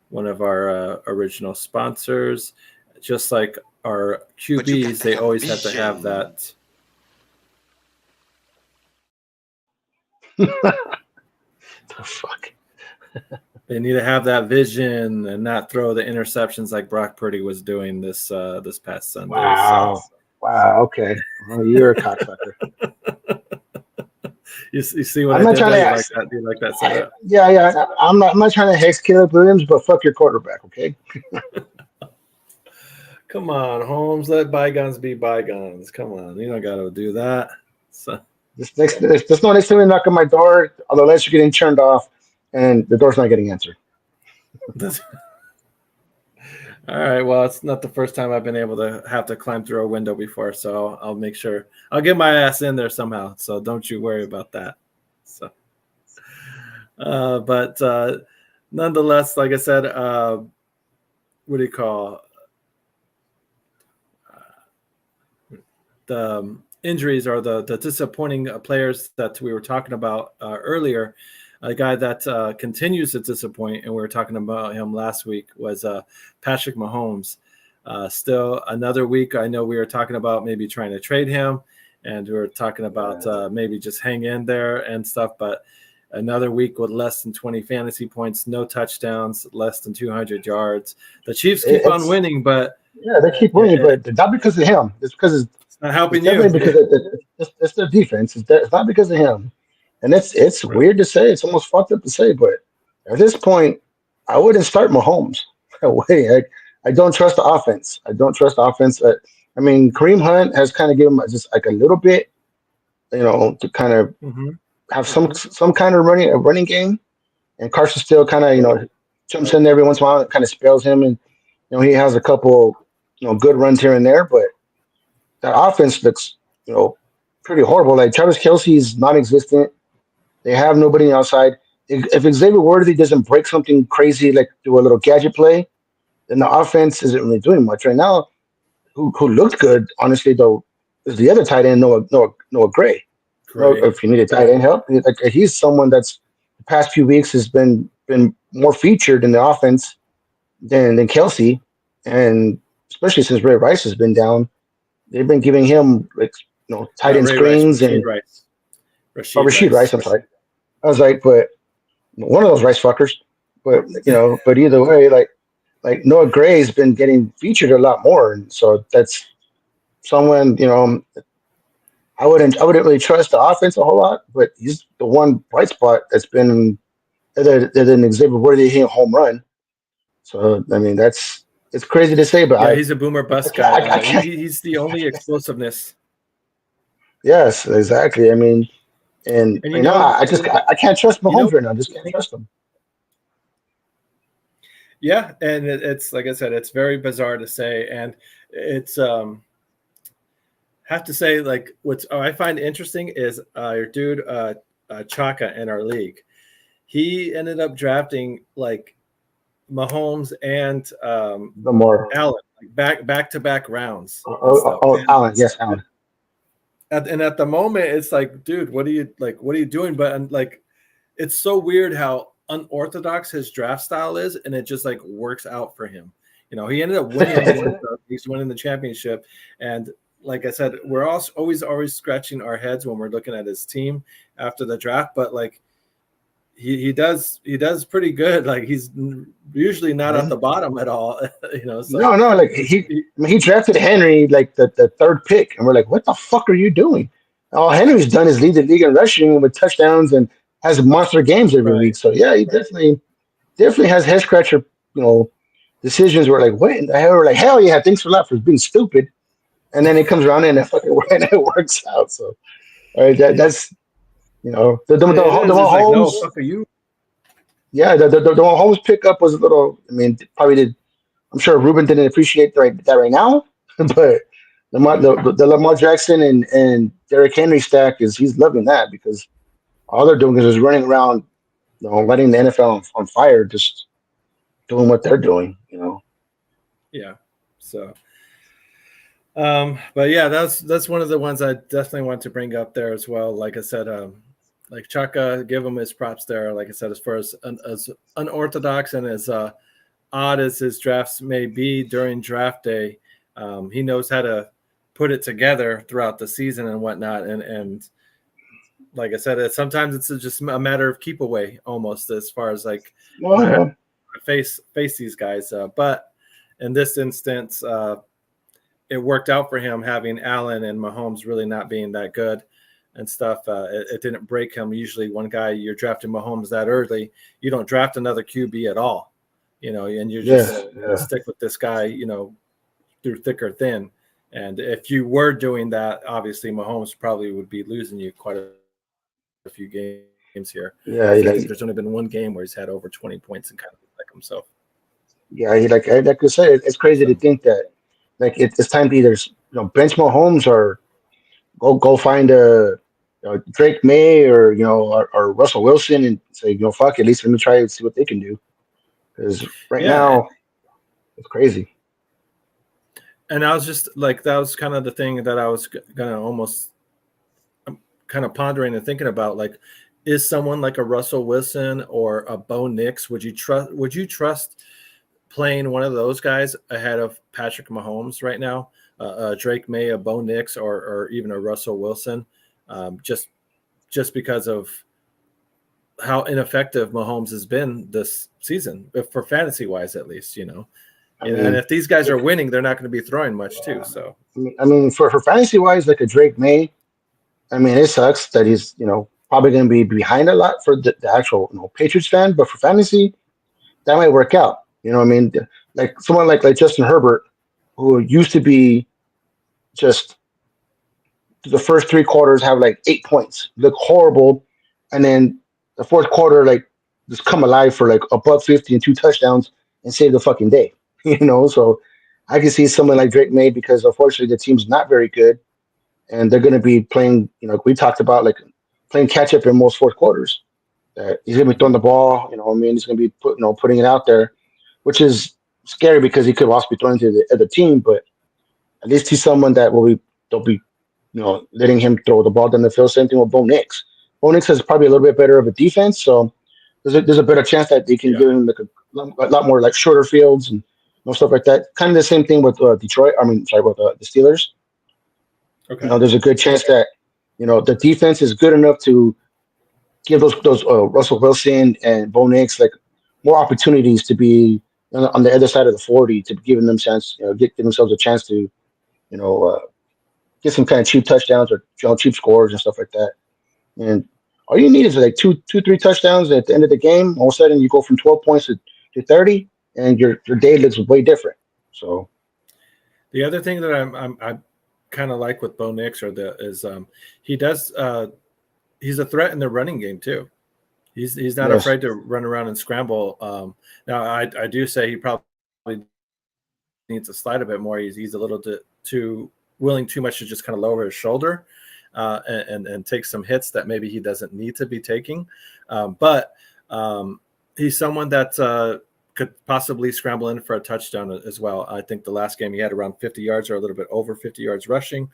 one of our original sponsors, just like our QBs, they always have to have that. the fuck. They need to have that vision and not throw the interceptions like Brock Purdy was doing this past Sunday. Wow. So. Wow. Okay. Well, you're a cocksucker. You see what I'm not trying to do you like that setup? Yeah. I'm not trying to hex Caleb Williams, but fuck your quarterback, okay? Come on, Holmes. Let bygones be bygones. Come on, you don't got to do that. So there's no next time you knock on my door, unless you're getting turned off, and the door's not getting answered. All right. Well, it's not the first time I've been able to have to climb through a window before, so I'll make sure I'll get my ass in there somehow. So don't you worry about that. So, but nonetheless, like I said, what do you call the injuries or the disappointing players that we were talking about earlier? A guy that continues to disappoint, and we were talking about him last week, was Patrick Mahomes. Still another week. I know we were talking about maybe trying to trade him, and we were talking about maybe just hang in there and stuff. But another week with less than 20 fantasy points, no touchdowns, less than 200 yards. The Chiefs keep on winning, but they keep winning, but not because of him. It's because it's not helping you. Because it's their defense. It's not because of him. And it's weird to say. It's almost fucked up to say, but at this point, I wouldn't start Mahomes. I don't trust the offense. I mean, Kareem Hunt has kind of given him just like a little bit, to kind of have some kind of running game. And Carson still kind of, jumps in every once in a while and kind of spells him. And, he has a couple, good runs here and there. But that offense looks, pretty horrible. Like Travis Kelce is non-existent. They have nobody outside. If Xavier Worthy doesn't break something crazy, like do a little gadget play, then the offense isn't really doing much right now. Who looked good, honestly, though, is the other tight end, Noah Gray. If you need a tight end help, he's someone that's the past few weeks has been more featured in the offense than Kelce, and especially since Ray Rice has been down, they've been giving him tight end screens and Rashid Rice. I'm sorry. I was like, but one of those Rice fuckers. But but either way, like Noah Gray's been getting featured a lot more, and so that's someone I wouldn't really trust the offense a whole lot, but he's the one bright spot that's been other than Xavier Worthy hitting a home run. So I mean, it's crazy to say, but he's a boomer bust guy. He's the only explosiveness. Yes, exactly. I mean. And I can't trust Mahomes right now. I just can't trust him. Yeah, and it's like I said, it's very bizarre to say, and it's have to say, like, what I find interesting is your dude Chaka in our league. He ended up drafting like Mahomes and Allen, like back to back rounds. Allen, yes, Allen. And at the moment, it's like, dude, what are you doing? But like, it's so weird how unorthodox his draft style is, and it just like works out for him. He ended up winning. He's winning the championship, and like I said, we're also always scratching our heads when we're looking at his team after the draft. But like, he does pretty good. Like, he's usually not at the bottom at all. So. No. Like he drafted Henry like the third pick, and we're like, what the fuck are you doing? All Henry's done is lead the league in rushing with touchdowns and has monster games every week. So yeah, he definitely has head scratcher, decisions where like, what in the hell? We're like, hell yeah, thanks a lot for being stupid. And then it comes around and it fucking and it works out. So that's the Mahomes. No, fuck you. Yeah, the Mahomes pickup was a little. I mean, probably did. I'm sure Ruben didn't appreciate that right now, but the Lamar Jackson and Derrick Henry stack he's loving that because all they're doing is just running around, letting the NFL on fire, just doing what they're doing. Yeah. So. But yeah, that's one of the ones I definitely want to bring up there as well. Like I said, like Chaka, give him his props there. Like I said, as far as unorthodox and as odd as his drafts may be during draft day, he knows how to put it together throughout the season and whatnot. And like I said, sometimes it's just a matter of keep away almost as far as like face these guys. But in this instance, it worked out for him having Allen and Mahomes really not being that good and stuff. It didn't break him. Usually one guy, you're drafting Mahomes that early, you don't draft another QB at all, and you just stick with this guy, through thick or thin. And if you were doing that, obviously Mahomes probably would be losing you quite a few games here. Yeah. There's only been one game where he's had over 20 points and kind of like himself. Yeah. Like I said, it's crazy to think that, like it's time to either bench Mahomes or go find a Drake May or or Russell Wilson and say fuck, at least let me try and see what they can do, because now it's crazy. And I was just like, that was kind of the thing that I was gonna almost kind of pondering and thinking about, like, is someone like a Russell Wilson or a Bo Nix, would you trust playing one of those guys ahead of Patrick Mahomes right now, Drake May, a Bo Nix, or even a Russell Wilson, just because of how ineffective Mahomes has been this season, for fantasy wise, at least, and if these guys are winning, they're not going to be throwing much too. So, I mean, for fantasy wise, like a Drake May, I mean, it sucks that he's, probably going to be behind a lot for the actual, Patriots fan, but for fantasy, that might work out. I mean, like someone like Justin Herbert, who used to be just the first 3 quarters have like 8 points, look horrible, and then the fourth quarter like just come alive for like above 50 and 2 touchdowns and save the fucking day. So I can see someone like Drake May, because unfortunately the team's not very good, and they're going to be playing. We talked about like playing catch up in most fourth quarters. He's going to be throwing the ball. He's going to be putting it out there, which is scary because he could also be thrown to the other team. But at least he's someone that they'll be letting him throw the ball down the field. Same thing with Bo Nix. Bo Nix has probably a little bit better of a defense, so there's a better chance that they can give him like a lot more like shorter fields and stuff like that. Kind of the same thing with Detroit. With the Steelers. Okay. There's a good chance that the defense is good enough to give those Russell Wilson and Bo Nix like more opportunities to be on the other side of the 40, to give them chance, give themselves a chance to, get some kind of cheap touchdowns or cheap scores and stuff like that. And all you need is like 3 touchdowns at the end of the game. All of a sudden, you go from 12 points to 30, and your day looks way different. So, the other thing that I kind of like with Bo Nix is he does he's a threat in the running game too. He's not afraid to run around and scramble. Now I do say he probably needs to slide a bit more. He's a little too willing too much to just kind of lower his shoulder and take some hits that maybe he doesn't need to be taking. But he's someone that could possibly scramble in for a touchdown as well. I think the last game he had around 50 yards or a little bit over 50 yards rushing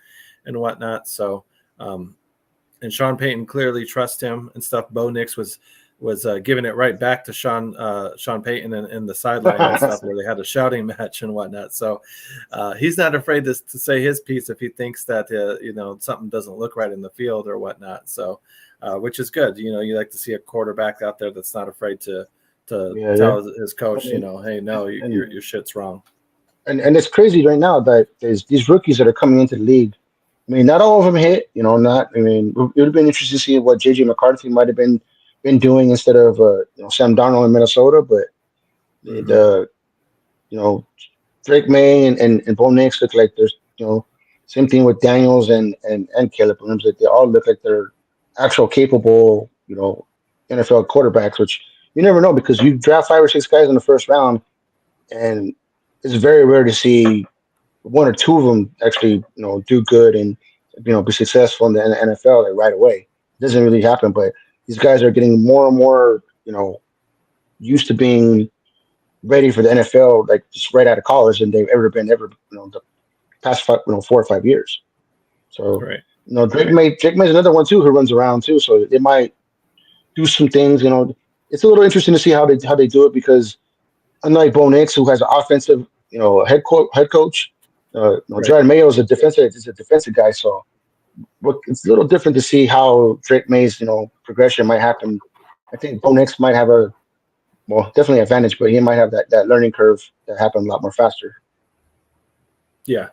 and whatnot. So, and Sean Payton clearly trusts him and stuff. Bo Nix was giving it right back to Sean Payton in the sideline and stuff, where they had a shouting match and whatnot. So he's not afraid to say his piece if he thinks that something doesn't look right in the field or whatnot. So which is good. You like to see a quarterback out there that's not afraid to tell his coach, hey, no, your shit's wrong. And it's crazy right now that there's these rookies that are coming into the league. I mean, not all of them hit. It would have been interesting to see what J.J. McCarthy might have been been doing instead of Sam Darnold in Minnesota. But Drake May and Bo Nix look like there's same thing with Daniels and Caleb Williams. Like they all look like they're actual capable NFL quarterbacks, which you never know because you draft 5 or 6 guys in the first round, and it's very rare to see one or two of them actually do good and be successful in the NFL like right away. It doesn't really happen, but these guys are getting more and more used to being ready for the NFL like just right out of college than they've ever been the past 4 or 5 years. So right. Drake May's another one too who runs around too, so they might do some things. It's a little interesting to see how they do it because unlike Bo Nix, who has an offensive head coach, Jared Mayo is a defensive guy. So it's a little different to see how Drake May's progression might happen. I think Bo Nix might have definitely advantage, but he might have that learning curve that happened a lot more faster. Yeah.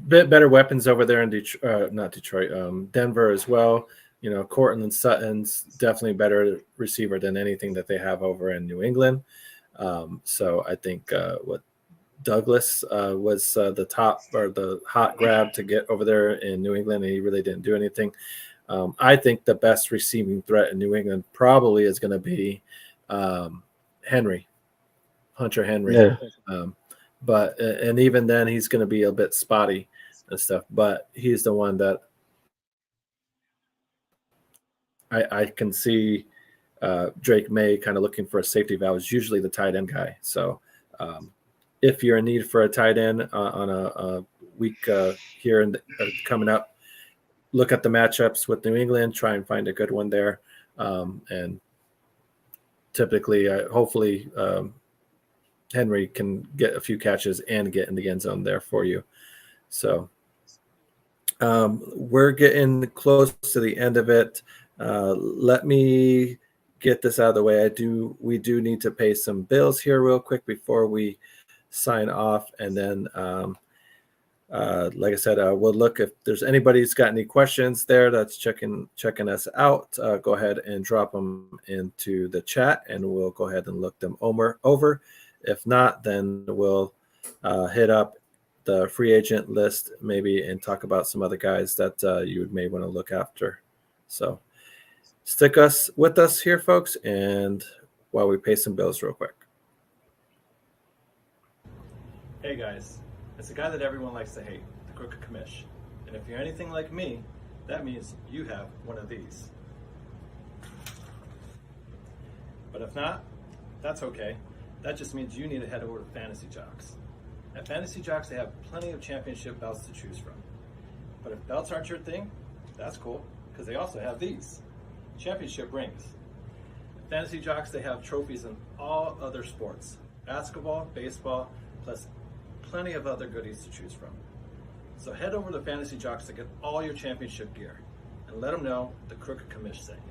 Bit better weapons over there in Denver as well. Cortland Sutton's definitely better receiver than anything that they have over in New England. So I think what Douglas was the top or the hot grab to get over there in New England, and he really didn't do anything. I think the best receiving threat in New England probably is going to be Hunter Henry. Yeah. But even then, he's going to be a bit spotty and stuff. But he's the one that I can see Drake May kind of looking for a safety valve. Is usually the tight end guy. So if you're in need for a tight end on a week here and coming up, look at the matchups with New England. Try and find a good one there, and typically, hopefully. Henry can get a few catches and get in the end zone there for you. So we're getting close to the end of it. Let me get this out of the way. We do need to pay some bills here real quick before we sign off. And then, like I said, we'll look if there's anybody who's got any questions there that's checking us out. Go ahead and drop them into the chat and we'll go ahead and look them over. If not, then we'll hit up the free agent list maybe and talk about some other guys that you may want to look after. So stick with us here, folks, and while we pay some bills real quick. Hey, guys. It's a guy that everyone likes to hate, the Crooked Commish. And if you're anything like me, that means you have one of these. But if not, that's okay. That just means you need to head over to Fantasy Jocks. At Fantasy Jocks, they have plenty of championship belts to choose from. But if belts aren't your thing, that's cool, because they also have these, championship rings. At Fantasy Jocks, they have trophies in all other sports, basketball, baseball, plus plenty of other goodies to choose from. So head over to Fantasy Jocks to get all your championship gear, and let them know the Crooked Commish sent you.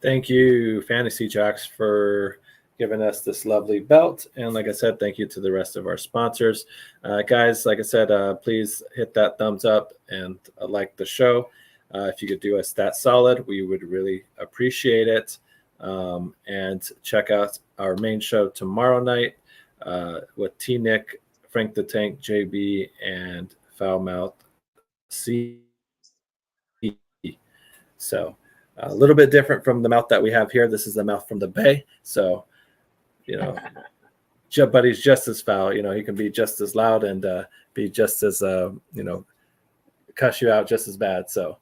Thank you, Fantasy Jocks, for giving us this lovely belt. And like I said, thank you to the rest of our sponsors. Guys, like I said, please hit that thumbs up and like the show. If you could do us that solid, we would really appreciate it. And check out our main show tomorrow night with T-Nick, Frank the Tank, JB, and Foulmouth C. So a little bit different from the mouth that we have here. This is the mouth from the Bay. So, but he's just as foul. He can be just as loud and be just as, cuss you out just as bad. So,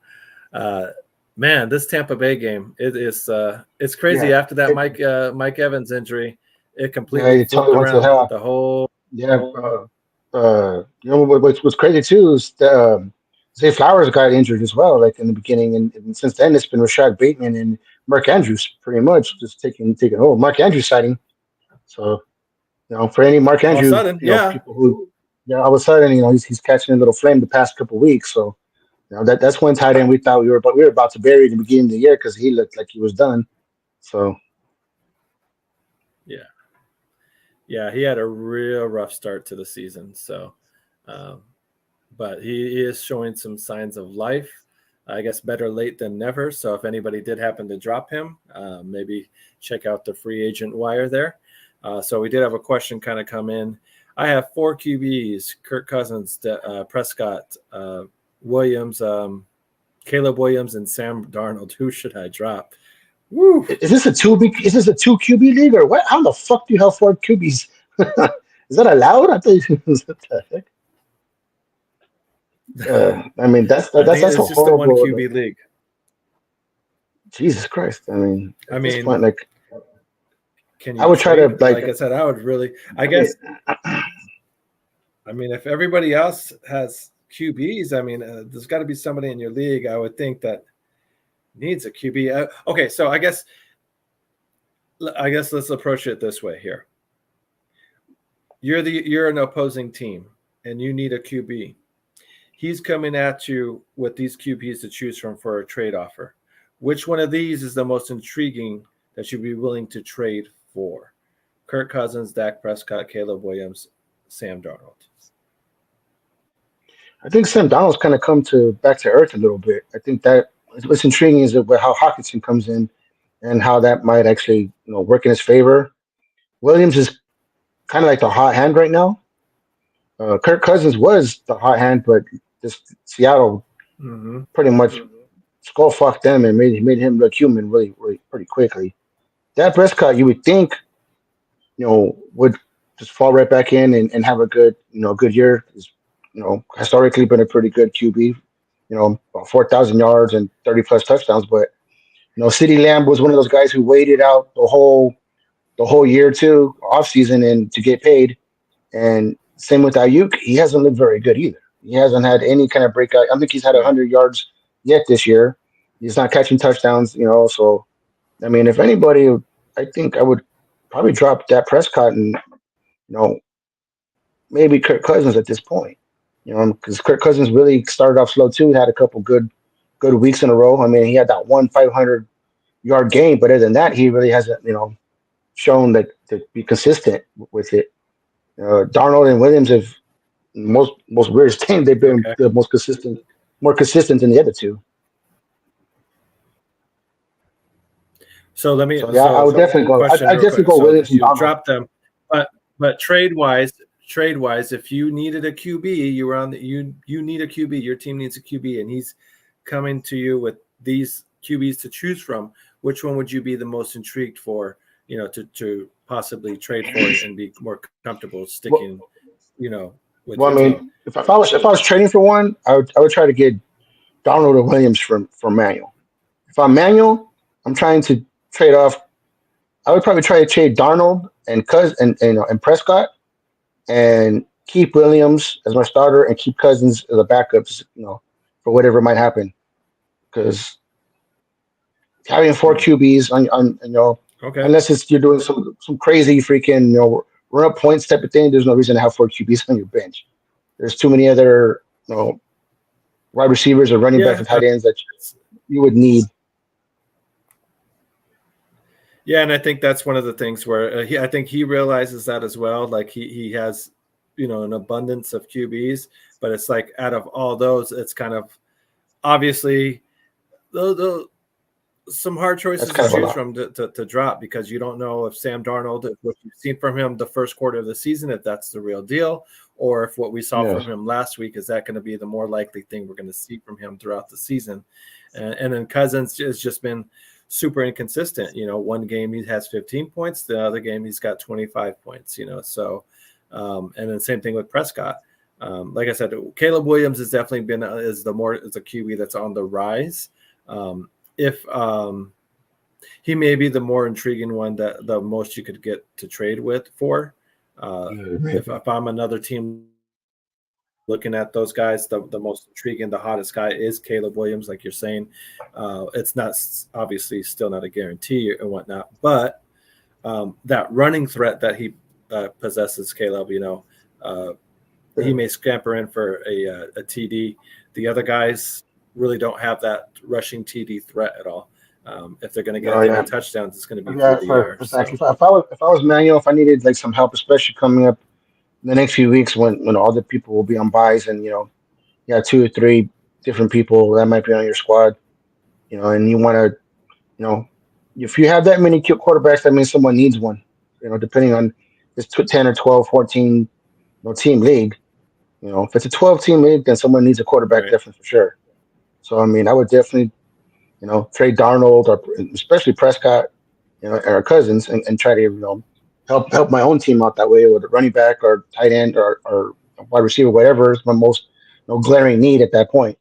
man, this Tampa Bay game, it's crazy. After that Mike Evans injury, it completely flipped around the whole. Yeah. What's crazy too is Zay Flowers got injured as well, like in the beginning, and since then it's been Rashad Bateman and Mark Andrews pretty much just taking hold. Mark Andrews sighting. So, for any Mark Andrews, people who, all of a sudden, he's catching a little flame the past couple of weeks. So, that's one tight end we thought we were about to bury in the beginning of the year because he looked like he was done. So, Yeah, he had a real rough start to the season. So, but he is showing some signs of life. I guess better late than never. So if anybody did happen to drop him, maybe check out the free agent wire there. So we did have a question kind of come in. I have 4 QBs: Kirk Cousins, Prescott, Williams, Caleb Williams, and Sam Darnold. Who should I drop? Woo! Is this a 2B? Is this a 2 QB league or what? How the fuck do you have 4 QBs? Is that allowed? I thought what the heck? I mean, that's I think a it's just a 1 horrible QB league. Jesus Christ! I mean, at this point, like, can you I would try to like I said, I would really. I guess. I mean, if everybody else has QBs, I mean, there's got to be somebody in your league. I would think that needs a QB. Okay, so I guess let's approach it this way here. You're an opposing team, and you need a QB. He's coming at you with these QBs to choose from for a trade offer. Which one of these is the most intriguing that you'd be willing to trade for? Kirk Cousins, Dak Prescott, Caleb Williams, Sam Darnold. I think Sam Donald's kind of come back to earth a little bit. I think that what's intriguing is how Hawkinson comes in and how that might actually work in his favor. Williams is kind of like the hot hand right now. Kirk Cousins was the hot hand, but just Seattle pretty much skull fucked them and made him look human really, really pretty quickly. Dak Prescott, you would think, would just fall right back in and have a good year. He's, historically been a pretty good QB, about 4,000 yards and 30 plus touchdowns. But CeeDee Lamb was one of those guys who waited out the whole year too, off season, and to get paid. And same with Ayuk, he hasn't looked very good either. He hasn't had any kind of breakout. I don't think he's had 100 yards yet this year. He's not catching touchdowns, So, I mean, if anybody, I think I would probably drop Dak Prescott and, maybe Kirk Cousins at this point. Because Kirk Cousins really started off slow too. He had a couple good weeks in a row. I mean, he had that 500-yard game, but other than that, he really hasn't, shown that to be consistent with it. Darnold and Williams have most weirdest thing. They've been the most consistent, more consistent than the other two. So let me. I would definitely go. I definitely go Williams and Darnold. Drop them, but trade wise, if you needed a QB, you were on the you need a QB. Your team needs a QB, and he's coming to you with these QBs to choose from. Which one would you be the most intrigued for? To possibly trade for it and be more comfortable sticking, with. Well, I mean, if I was trading for one, I would try to get Darnold or Williams from Manuel. If I'm Manuel, I'm trying to trade off. I would probably try to trade Darnold and and Prescott, and keep Williams as my starter and keep Cousins as a backup, for whatever might happen. Because having 4 QBs on unless you're doing some crazy freaking run up points type of thing, there's no reason to have 4 QBs on your bench. There's too many other wide receivers or running backs and tight ends that you would need. Yeah, and I think that's one of the things where I think he realizes that as well. Like he has, an abundance of QBs, but it's like out of all those, it's kind of obviously some hard choices to choose from to drop, because you don't know if Sam Darnold, if what you've seen from him the first quarter of the season, if that's the real deal, or if what we saw from him last week, is that going to be the more likely thing we're going to see from him throughout the season. And then Cousins has just been super inconsistent. One game he has 15 points, the other game he's got 25 points, so and then same thing with Prescott. Like I said, Caleb Williams has definitely is a QB that's on the rise. If he may be the more intriguing one that the most you could get to trade with for. If I'm another team looking at those guys, the most intriguing, the hottest guy is Caleb Williams, like you're saying. It's not obviously still not a guarantee and whatnot, but that running threat that he possesses, Caleb, he may scamper in for a TD. The other guys really don't have that rushing TD threat at all. If they're going to get any touchdowns, it's going to be through the air. Exactly. So. If I was Manuel, if I needed like some help, especially coming up in the next few weeks when all the people will be on buys and you got 2 or 3 different people that might be on your squad, and you want to, if you have that many quarterbacks, that means someone needs one. Depending on this 10 or 12, 14 team league. If it's a 12-team league, then someone needs a quarterback definitely for sure. So I mean, I would definitely, trade Darnold or especially Prescott, and our cousins, and try to help my own team out that way with a running back or tight end or wide receiver, whatever is my most glaring need at that point.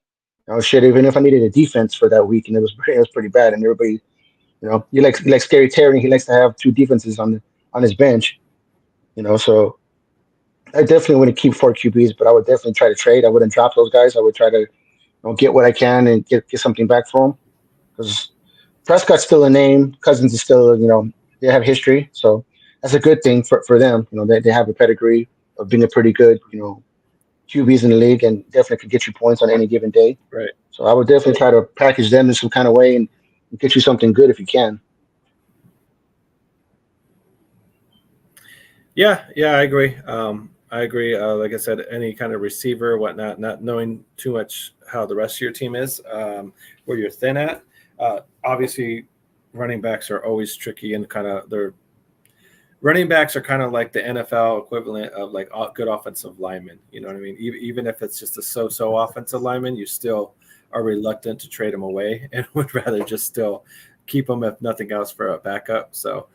Shit, even if I needed a defense for that week and it was pretty bad, and everybody, you like Scary Terry, he likes to have 2 defenses on his bench, so. I definitely wouldn't keep 4 QBs, but I would definitely try to trade. I wouldn't drop those guys. I would try to get what I can and get something back for them. Because Prescott's still a name. Cousins is still, they have history. So that's a good thing for them. They have a pedigree of being a pretty good, QBs in the league and definitely could get you points on any given day. Right. So I would definitely try to package them in some kind of way and get you something good if you can. Yeah, I agree. I agree. Like I said, any kind of receiver or whatnot, not knowing too much how the rest of your team is, where you're thin at. Obviously, running backs are always tricky and running backs are kind of like the NFL equivalent of like good offensive linemen. You know what I mean? Even if it's just a so-so offensive lineman, you still are reluctant to trade them away and would rather just still keep them, if nothing else, for a backup. So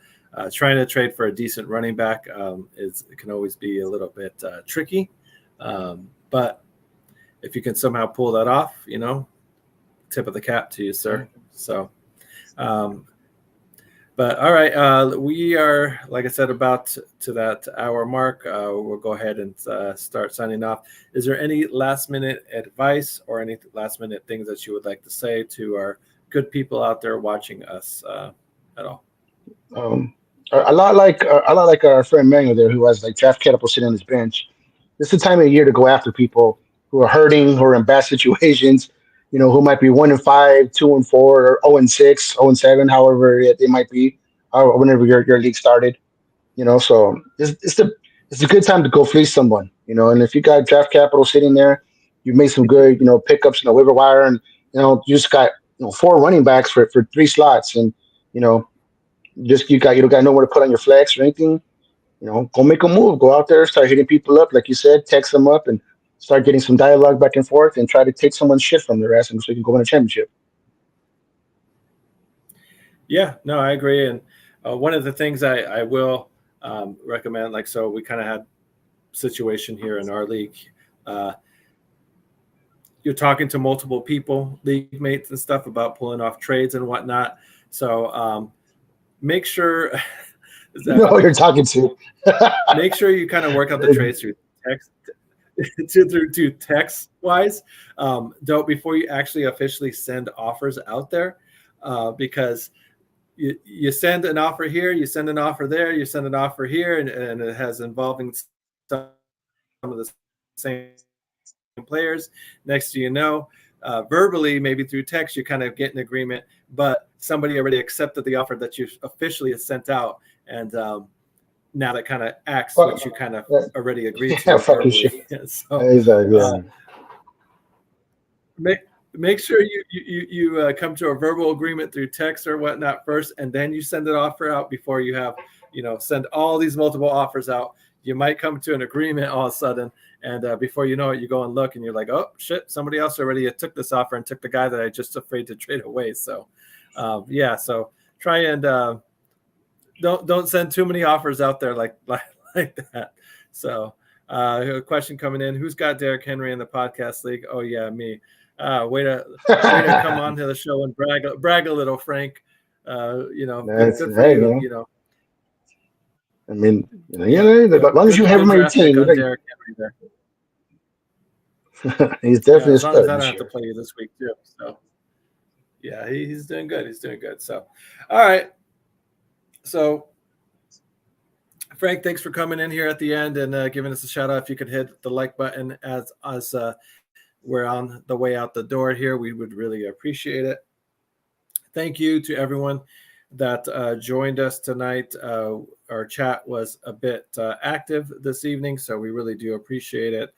trying to trade for a decent running back it can always be a little bit tricky. But if you can somehow pull that off, tip of the cap to you, sir. So, but all right, we are, like I said, about to that hour mark. We'll go ahead and start signing off. Is there any last-minute advice or any last-minute things that you would like to say to our good people out there watching us at all? A lot like our friend Manuel there, who has like draft capital sitting on his bench. This is the time of the year to go after people who are hurting, who are in bad situations, who might be 1-5, 2-4, or 0-6, 0-7, however they might be, or whenever your league started. So it's a good time to go fleece someone. And if you got draft capital sitting there, you made some good pickups in the waiver wire, and you just got 4 running backs for 3 slots, and you don't got nowhere to put on your flex or anything. Go make a move. Go out there, start hitting people up, like you said, text them up, and start getting some dialogue back and forth, and try to take someone's shit from their ass, and so you can go win a championship. Yeah, no, I agree. And one of the things I will recommend, like, so we kind of had a situation here in our league. You're talking to multiple people, league mates and stuff, about pulling off trades and whatnot. So make sure you know who you're talking to. Make sure you kind of work out the trades through text, through text wise. Don't before you actually officially send offers out there, because you send an offer here, you send an offer there, you send an offer here, and it has involving some of the same players. Next thing you know, verbally, maybe through text, you kind of get an agreement, but somebody already accepted the offer that you officially sent out, and now that kind of acts what you kind of already agreed to. So, exactly. Make sure you come to a verbal agreement through text or whatnot first, and then you send an offer out before you have, send all these multiple offers out. You might come to an agreement all of a sudden, and before you know it, you go and look, and you're like, oh shit, somebody else already took this offer and took the guy that I just afraid to trade away. So, so try and don't send too many offers out there like that. So, a question coming in: who's got Derrick Henry in the podcast league? Oh yeah, me. Way to come on to the show and brag a little, Frank. Good for you. I mean, as long as you have him on your team, Derrick Henry there. He's definitely as long as I don't have to play you this week too. So, yeah, he's doing good. He's doing good. So, all right. So, Frank, thanks for coming in here at the end and giving us a shout out. If you could hit the like button as we're on the way out the door here, we would really appreciate it. thank you to everyone that joined us tonight. Our chat was a bit active this evening, so we really do appreciate it.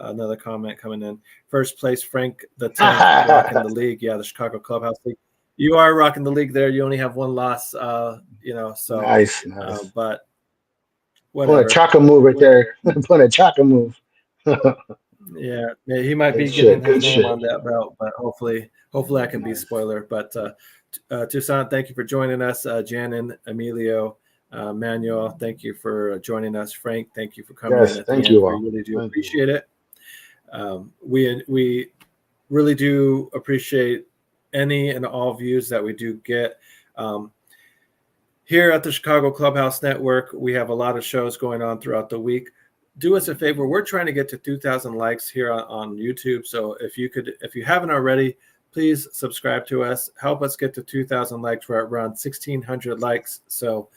Another comment coming in. First place, Frank the Tank, rocking the league. Yeah, the Chicago Clubhouse League. You are rocking the league there. You only have one loss, so nice. But Pulling a whatever. Chaka move right there. Pulling a Chaka move. Yeah, he might be Good getting shit, his good name shit. on that route, but hopefully I can be spoiler. But Toussaint, thank you for joining us. Janin, Emilio, Manuel, thank you for joining us. Frank, thank you for coming in Yes, at the thank end. you We all. really do Thank you. appreciate it. We really do appreciate any and all views that we do get. Here at the Chicago Clubhouse Network, we have a lot of shows going on throughout the week. Do us a favor. We're trying to get to 2,000 likes here on YouTube. So if you haven't already, please subscribe to us. Help us get to 2,000 likes. We're at around 1,600 likes. So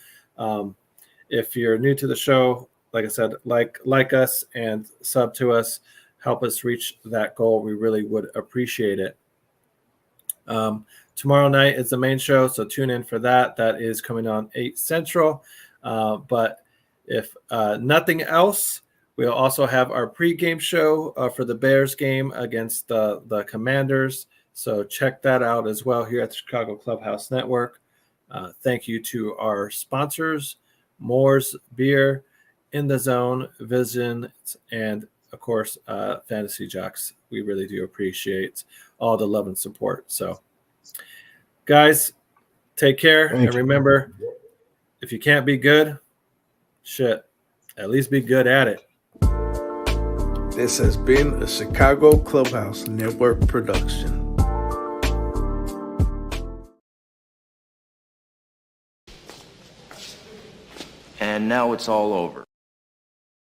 if you're new to the show, like I said, like us and sub to us. Help us reach that goal. We really would appreciate it. Tomorrow night is the main show, so tune in for that. That is coming on 8 Central. But if nothing else, we'll also have our pregame show for the Bears game against the Commanders. So check that out as well here at the Chicago Clubhouse Network. Thank you to our sponsors, Moore's Beer, In the Zone, Vision, and of course, Fantasy Jocks. We really do appreciate all the love and support. So, guys, take care. And remember, if you can't be good, at least be good at it. This has been a Chicago Clubhouse Network production. And now it's all over.